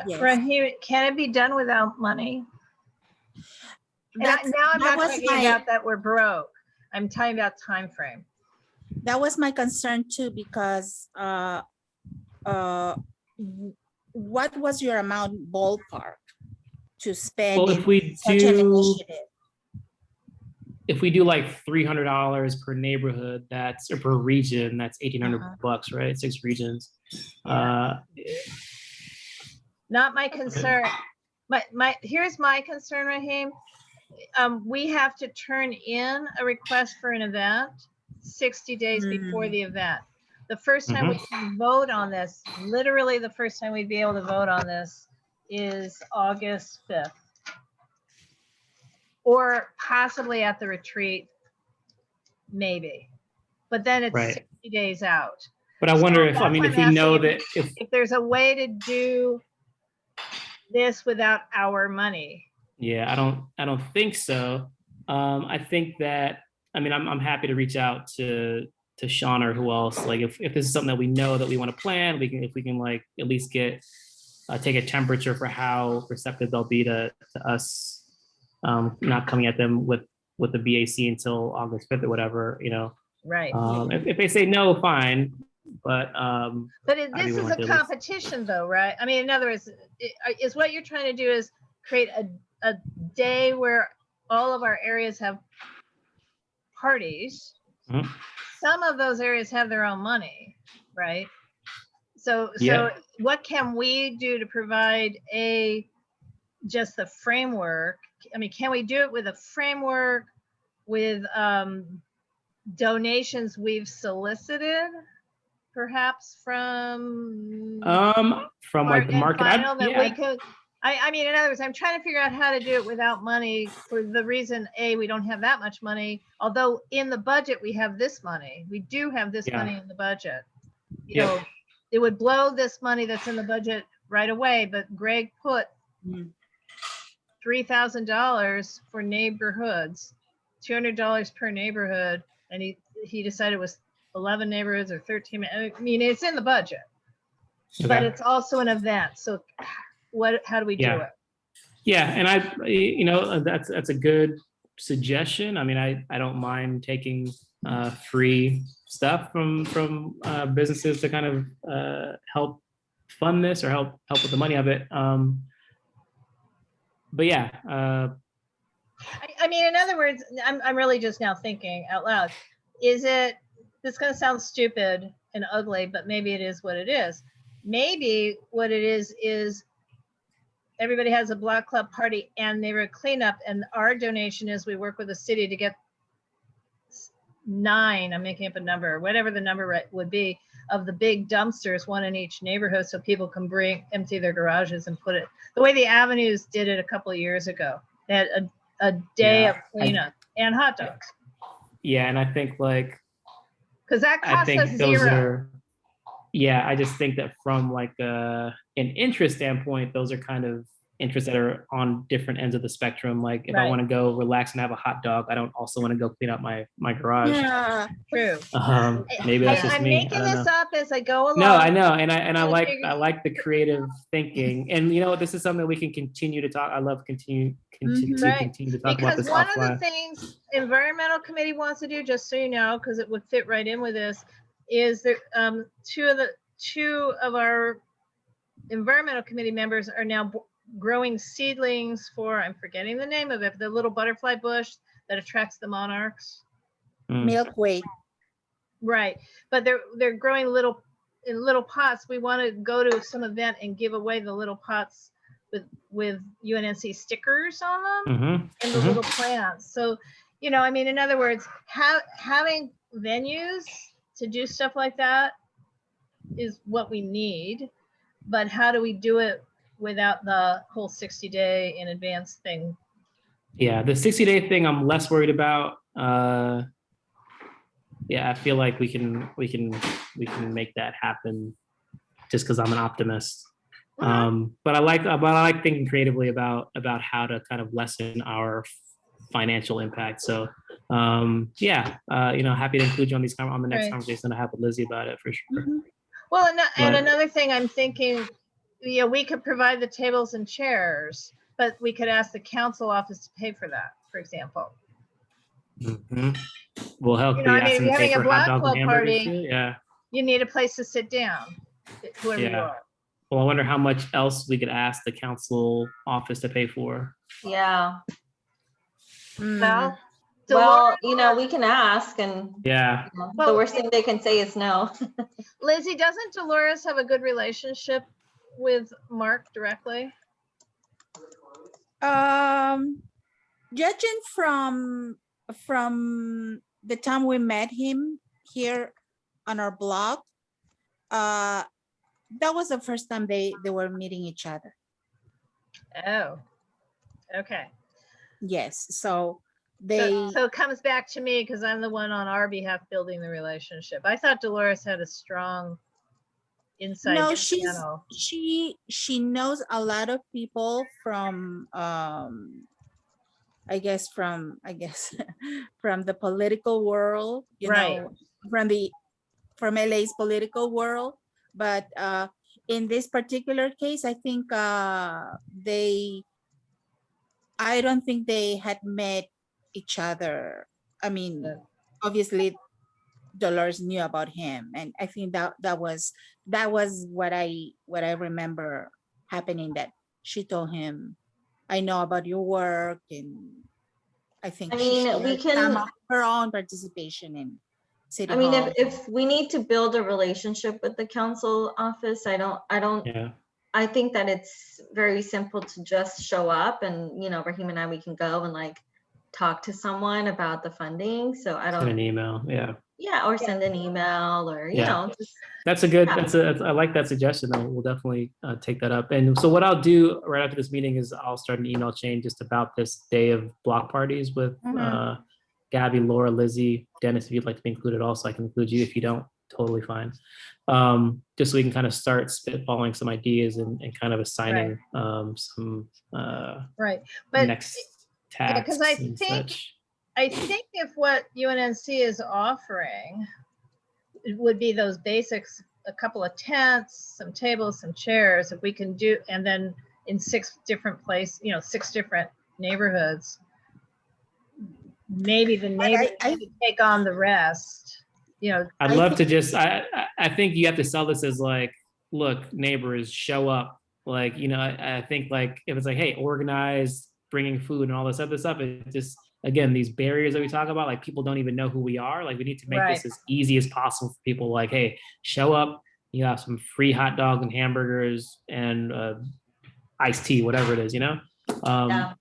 Yes. Rahim, can it be done without money? Now I'm that not was talking my- about that we're broke. I'm talking about time frame. That was my concern too, because what was your amount ballpark to spend Well, in if we such an do, initiative? if we do like $300 per neighborhood, or per region, that's $1,800 bucks, right? 6 regions. Not my concern. Here's my concern, Rahim. We have to turn in a request for an event 60 days before the event. The first time we can vote on this, literally the first time we'd be able to vote on this is August 5th. Or possibly at the retreat, maybe. But then it's Right. 60 days out. But I wonder if, that's I mean, why if I'm we know asking that if there's a way to do this without our money. Yeah, I don't think so. I think that, I mean, I'm happy to reach out to Sean or who else. Like if this is something that we know that we want to plan, if we can like at least take a temperature for how receptive they'll be to us not coming at them with the BAC until August 5th or whatever, Right. If they say no, fine. But this is a competition though, right? I mean, in other words, is what you're trying to do is create a day where all of our areas have parties. Mhm. Some of those areas have their own money, right? So what can we do to provide just the framework? I mean, can we do it with a framework with donations we've solicited, perhaps from like the market? We could. I mean, in other words, I'm trying to figure out how to do it without money for the reason, we don't have that much money. Although in the budget, we have this money. We do have this money in the budget. You know, it would blow this money that's in the budget right away. But Greg put $3,000 for neighborhoods, $200 per neighborhood. And he decided it was 11 neighborhoods or 13. I mean, it's in the budget, but it's also an event. So how do we do it? Yeah, and that's a good suggestion. I mean, I don't mind taking free stuff from businesses to kind of help fund this or help with the money of it. But yeah, I mean, in other words, I'm really just now thinking out loud. Is it, this is going to sound stupid and ugly, but maybe it is what it is. Maybe what it is everybody has a block club party and neighborhood cleanup, and our donation is we work with the city to get 9, I'm making up a number, whatever the number would be, of the big dumpsters, one in each neighborhood, so people can empty their garages and put it, the way the Avenues did it a couple of years ago. They had a day Yeah, of cleanup and hot dogs. Yeah, and I think like, Because that I costs us think those 0. are, yeah, I just think that from like an interest standpoint, those are kind of interests that are on different ends of the spectrum. Like if I Right. want to go relax and have a hot dog, I don't also want to go clean up my garage. Yeah. True. Maybe that's just I'm me. I making don't this know. up as I go along. No, I know, and I Trying to like figure- the creative thinking, and you know what, this is something we can continue to talk. I love continue Mhm. Right. continue to talk about Because this one of the offline. things environmental committee wants to do, just so you know, because it would fit right in with this, is that two of our environmental committee members are now growing seedlings for, I'm forgetting the name of it, the little butterfly bush that attracts the monarchs. Milkweed. Right, but they're growing in little pots. We want to go to some event and give away the little pots with UNNC stickers on them and the little plants. So, you know, I mean, in other words, having venues to do stuff like that is what we need. But how do we do it without the whole 60-day in advance thing? Yeah, the 60-day thing I'm less worried about. Yeah, I feel like we can make that happen just because I'm an optimist. But I like thinking creatively about how to kind of lessen our financial impact. So yeah, you know, happy to include you on the next Right. conversation I have with Lizzie about it for sure. Well, and another thing I'm thinking, you know, we could provide the tables and chairs, but we could ask the council office to pay for that, for example. We'll help You know, you I mean, ask if them you're to pay having a for hot block dogs and club hamburgers party, too. Yeah. you need a place to sit down, whoever you Yeah. are. Well, I wonder how much else we could ask the council office to pay for. Yeah. Well, Well, you know, we can ask, and Yeah. you know, the Well, worst thing they can say is no. Lizzie, doesn't Dolores have a good relationship with Mark directly? Judging from the time we met him here on our blog, that was the first time they were meeting each other. Oh, okay. Yes, so So it comes back to me because I'm the one on our behalf building the relationship. I thought Dolores had a strong inside no, channel. she knows a lot of people from I guess from the political world, you Right. know, from LA's political world. But in this particular case, I think I don't think they had met each other. I mean, obviously Dolores knew about him, and I think that was what I remember happening, that she told him, I know about your work, and I think I mean, she we shared can- some of her own participation in City I mean, Hall. if we need to build a relationship with the council office, I don't, Yeah. I think that it's very simple to just show up, and, you know, Raheem and I, we can go and like talk to someone about the funding. So I Send an don't, email. Yeah. yeah, or send an email, or, you Yeah. know, just, That's a good, Yeah. I like that suggestion. We'll definitely take that up. And so what I'll do right after this meeting is I'll start an email chain just about this day of block parties with Gabby, Laura, Lizzie, Dennis, if you'd like to be included also, I can include you. If you don't, totally fine. Just so we can kind of start spitballing some ideas and kind of assigning some Right. But next yeah, tasks 'cause I and think- such. I think if what UNNC is offering it would be those basics, a couple of tents, some tables, some chairs, if we can do, and then in 6 different places, you know, 6 different neighborhoods, maybe the neighbors could take on the rest, you know. I'd love to just, I think you have to sell this as like, look, neighbors, show up. Like, you know, I think like, if it's like, hey, organize, bringing food and all this other stuff. It just, again, these barriers that we talk about, like people don't even know who we are. Like we need to make Right. this as easy as possible for people. Like, hey, show up, you have some free hot dogs and hamburgers and iced tea, whatever it is, you know? Yeah.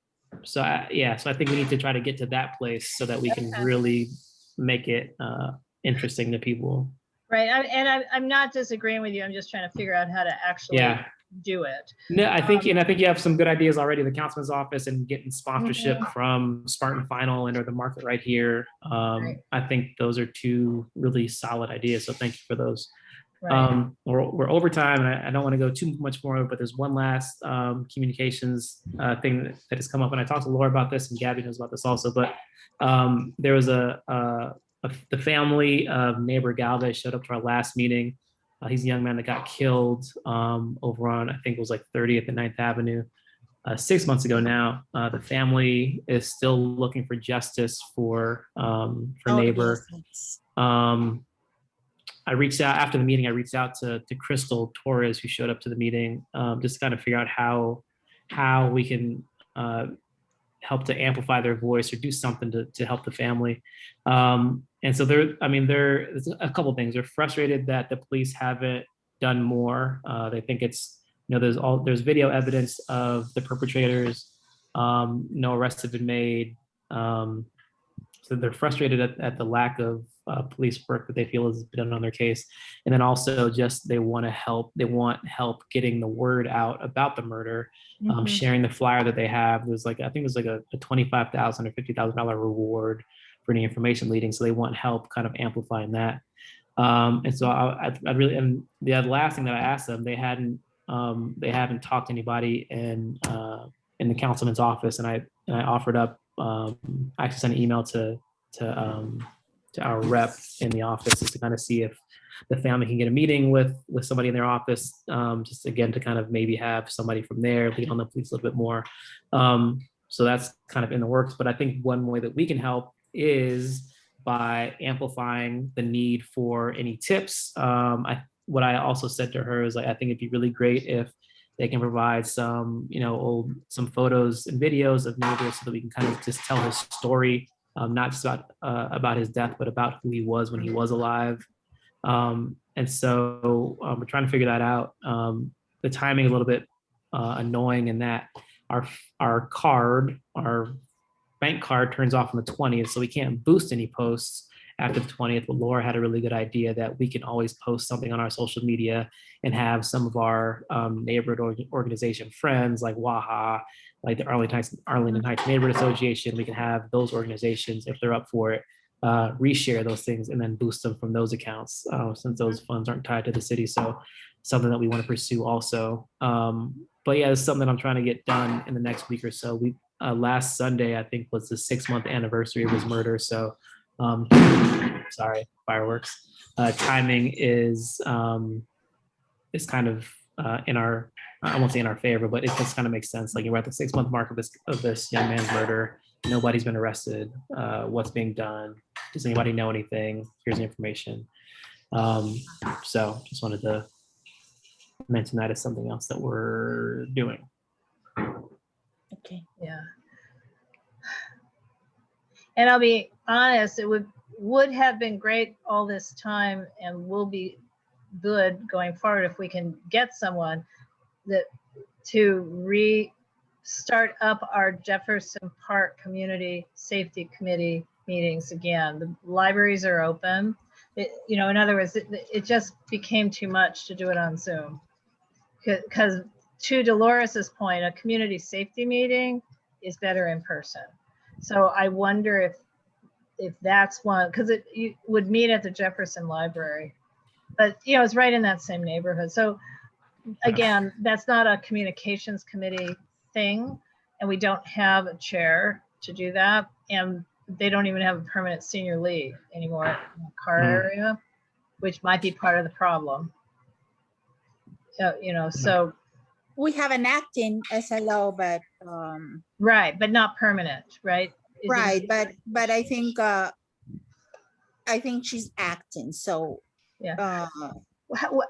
So I think we need to try to get to that place so that we can really make it interesting to people. Right. I'm not disagreeing with you. I'm just trying to figure out how to actually do it. No, I think you have some good ideas already. The councilman's office and getting sponsorship from Spartan Final and or the market right here. Right. I think those are two really solid ideas. So thank you for those. Right. We're over time, and I don't want to go too much more, but there's one last communications thing that has come up, and I talked to Laura about this, and Gabby knows about this also. But there was the family of neighbor Galvez showed up to our last meeting. He's a young man that got killed over on, I think it was like 30th and 9th Avenue 6 months ago now. The family is still looking for justice for neighbor. I reached out after the meeting. I reached out to Crystal Torres, who showed up to the meeting, just to kind of figure out how we can help to amplify their voice or do something to help the family. And so there's a couple of things. They're frustrated that the police haven't done more. They think it's, there's video evidence of the perpetrators. No arrests have been made. So they're frustrated at the lack of police work that they feel has been done on their case. And then also just they want help getting the word out about the murder, sharing the flyer that they have. I think there's like a $25,000 or $50,000 reward for any information leading. So they want help kind of amplifying that. And so I really, and the last thing that I asked them, they haven't talked to anybody in the councilman's office. And I offered up, I actually sent an email to our rep in the office just to kind of see if the family can get a meeting with somebody in their office, just again to kind of maybe have somebody from there lead on the police a little bit more. So that's kind of in the works. But I think one way that we can help is by amplifying the need for any tips. What I also said to her is, like, I think it'd be really great if they can provide some, some photos and videos of neighbors so that we can kind of just tell his story, not just about his death, but about who he was when he was alive. And so we're trying to figure that out. The timing is a little bit annoying in that our bank card turns off on the 20th, so we can't boost any posts after the 20th. But Laura had a really good idea that we can always post something on our social media and have some of our neighborhood organization friends like WAHA, like the Arlington Heights Neighborhood Association. We can have those organizations, if they're up for it, reshare those things and then boost them from those accounts, since those funds aren't tied to the city. So something that we want to pursue also. But yeah, it's something that I'm trying to get done in the next week or so. Last Sunday, I think, was the 6-month anniversary of his murder. So sorry, fireworks. Timing is kind of in our, I won't say in our favor, but it just kind of makes sense. Like, you're at the 6-month mark of this young man's murder. Nobody's been arrested. What's being done? Does anybody know anything? Here's the information. So just wanted to mention that as something else that we're doing. Okay. Yeah. And I'll be honest, it would have been great all this time and will be good going forward if we can get someone to restart up our Jefferson Park Community Safety Committee meetings again. The libraries are open. In other words, it just became too much to do it on Zoom. Because to Dolores's point, a community safety meeting is better in person. So I wonder if that's one, because you would meet at the Jefferson Library, but it's right in that same neighborhood. So again, that's not a communications committee thing, and we don't have a chair to do that, and they don't even have a permanent senior lead anymore in the car area, which might be part of the problem. So we have an acting SLO, but right, but not permanent, right? Right, but I think she's acting. So yeah.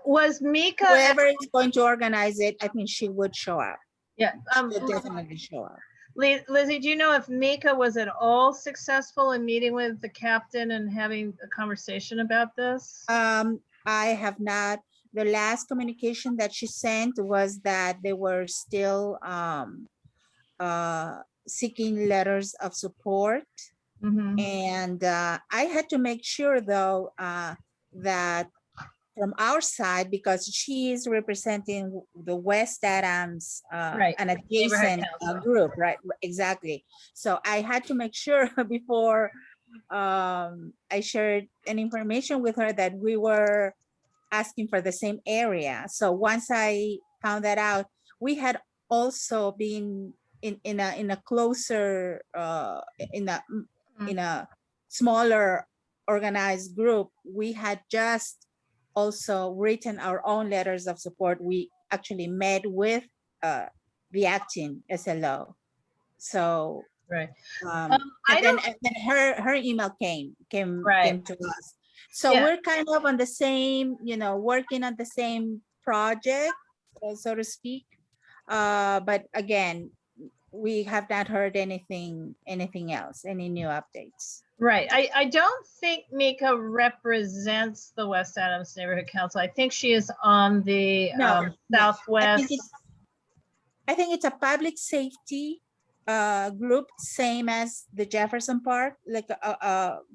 Was Mika, whoever is going to organize it, I think she would show up. Yeah, she would definitely show up. Lizzie, do you know if Mika was at all successful in meeting with the captain and having a conversation about this? I have not. The last communication that she sent was that they were still seeking letters of support. Mhm. And I had to make sure though that from our side, because she is representing the West Adams, Right, an Neighborhood adjacent Council. group, right? Exactly. So I had to make sure before I shared an information with her that we were asking for the same area. So once I found that out, we had also been in a closer in a in a smaller organized group. We had just also written our own letters of support. We actually met with the acting SLO. So Right. but I then, don't, and then her email came Right. to us. So Yeah. we're kind of on the same, working on the same project, so to speak. But again, we have not heard anything else, any new updates. right. I don't think Mika represents the West Adams Neighborhood Council. I think she is on the No, Southwest. I think it's a public safety group, same as the Jefferson Park, like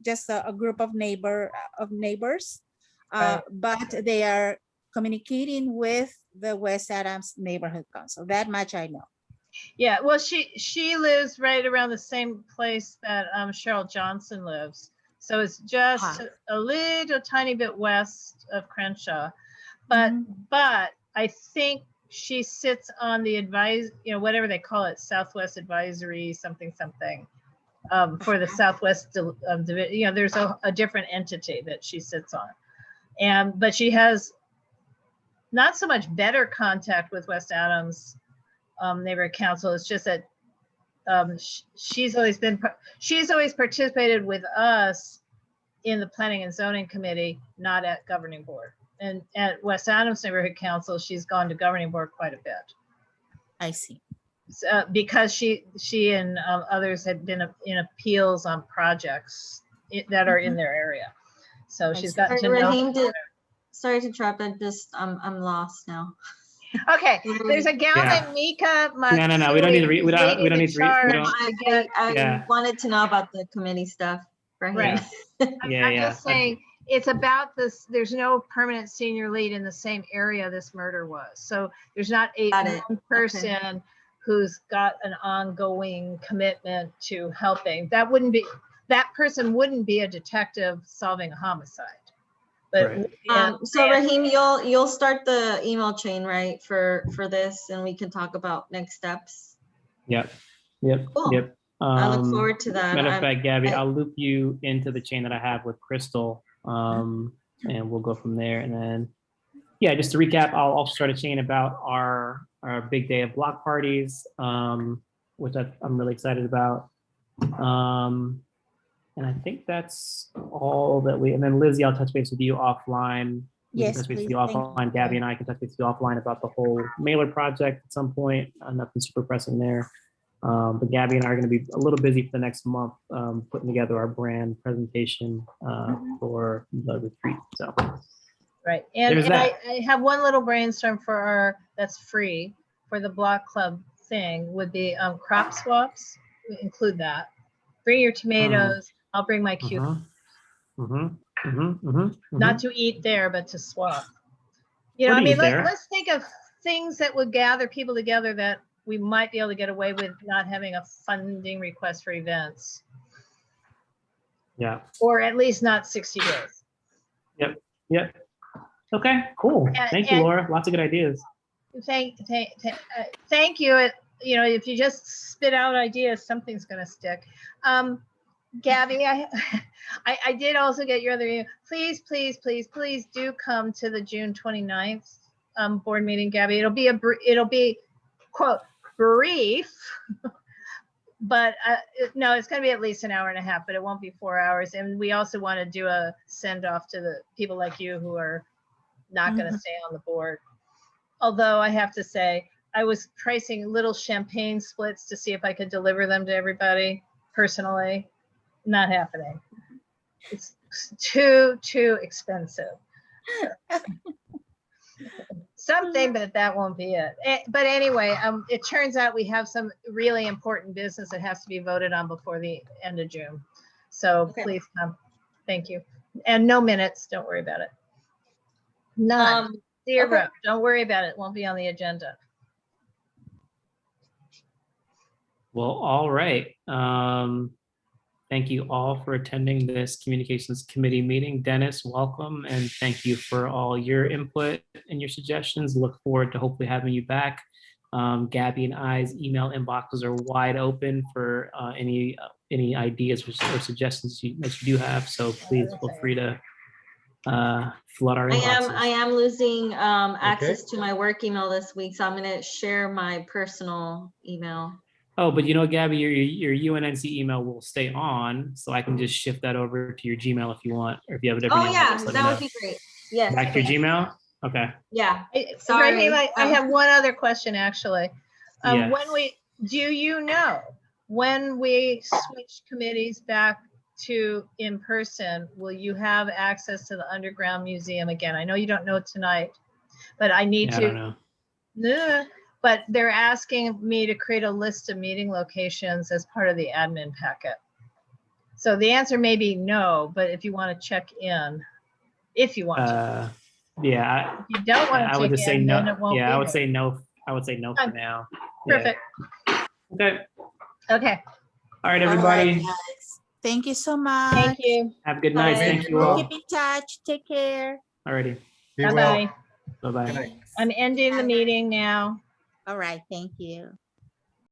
just a group of neighbors, Right. but they are communicating with the West Adams Neighborhood Council. That much I know. Yeah, well, she lives right around the same place that Cheryl Johnson lives. So it's just a little tiny bit west of Crenshaw. But but I think she sits on the whatever they call it, Southwest Advisory something for the Southwest division. There's a different entity that she sits on. But she has not so much better contact with West Adams Neighborhood Council. It's just that she's always participated with us in the Planning and Zoning Committee, not at Governing Board. And at West Adams Neighborhood Council, she's gone to Governing Board quite a bit. I see. So, because she and others had been in appeals on projects that are in their area. So she's gotten to know. Sorry to interrupt. I'm lost now. Okay, there's a gal named Mika. No. We don't need to read. We don't need to read. I wanted to know about the committee stuff. Right. I'm just saying it's about this. There's no permanent senior lead in the same area this murder was. So there's not one person who's got an ongoing commitment to helping. That person wouldn't be a detective solving a homicide. But so Raheem, you'll start the email chain, right, for this, and we can talk about next steps. Yep. Cool. Yep. I look forward to that. Matter of fact, Gabby, I'll loop you into the chain that I have with Crystal, and we'll go from there. And then, just to recap, I'll also start a chain about our big day of block parties, which I'm really excited about. And I think that's all that and then Lizzie, I'll touch base with you offline. Yes, touch base please. with you offline. Gabby and I can touch base with you offline about the whole mailer project at some point. Nothing super pressing there. But Gabby and I are going to be a little busy for the next month putting together our brand presentation for the retreat. So, right. And I have one little brainstorm that's free for the block club thing would be crop swaps. We include that. Bring your tomatoes. I'll bring my cucumbers. Not to eat there, but to swap. Let's think of things that would gather people together that we might be able to get away with not having a funding request for events. Yeah. Or at least not 60 days. Yep. Okay, cool. Thank you, Laura. Lots of good ideas. Thank you. If you just spit out ideas, something's going to stick. Gabby, I did also get your other email. Please do come to the June 29th board meeting, Gabby. It'll be quote brief, but no, it's going to be at least an hour and a half, but it won't be 4 hours. And we also want to do a send off to the people like you who are not going to stay on the board. Although I have to say, I was pricing little champagne splits to see if I could deliver them to everybody personally. Not happening. It's too expensive. Something, but that won't be it. But anyway, it turns out we have some really important business that has to be voted on before the end of June. So Okay. please come. Thank you. And no minutes. Don't worry about it. None. Zero. okay. Don't worry about it. It won't be on the agenda. Well, all right. Thank you all for attending this communications committee meeting. Dennis, welcome, and thank you for all your input and your suggestions. Look forward to hopefully having you back. Gabby and I's email inboxes are wide open for any ideas or suggestions that you do have. So please feel free to flood our inboxes. I am losing access to my work email this week, so I'm gonna share my personal email. Oh, but you know, Gabby, your UNNC email will stay on, so I can just shift that over to your Gmail if you want, or if you have a different Oh email. yeah, just let me that know. would be great. Yes. Back to your please. Gmail? Okay. Yeah. Sorry, Sorry. I have one other question actually. Yeah. Do you know when we switch committees back to in person, will you have access to the underground museum again? I know you don't know tonight, but I need Yeah, I to. don't know. But they're asking me to create a list of meeting locations as part of the admin packet. So the answer may be no, but if you want to check in, if you want to. Yeah, If you don't want I to would check just say in, then no. it won't Yeah, be I would there. say no. I would say no for Fine. now. Yeah. Perfect. Okay. Okay. All right, All everybody. right, guys. Thank you so much. Thank you. Have a good night. Bye. Thank you We'll all. keep in touch. Take care. Alrighty. Be well. Bye-bye. Bye-bye. Good night. I'm ending the meeting now. All right. Thank you.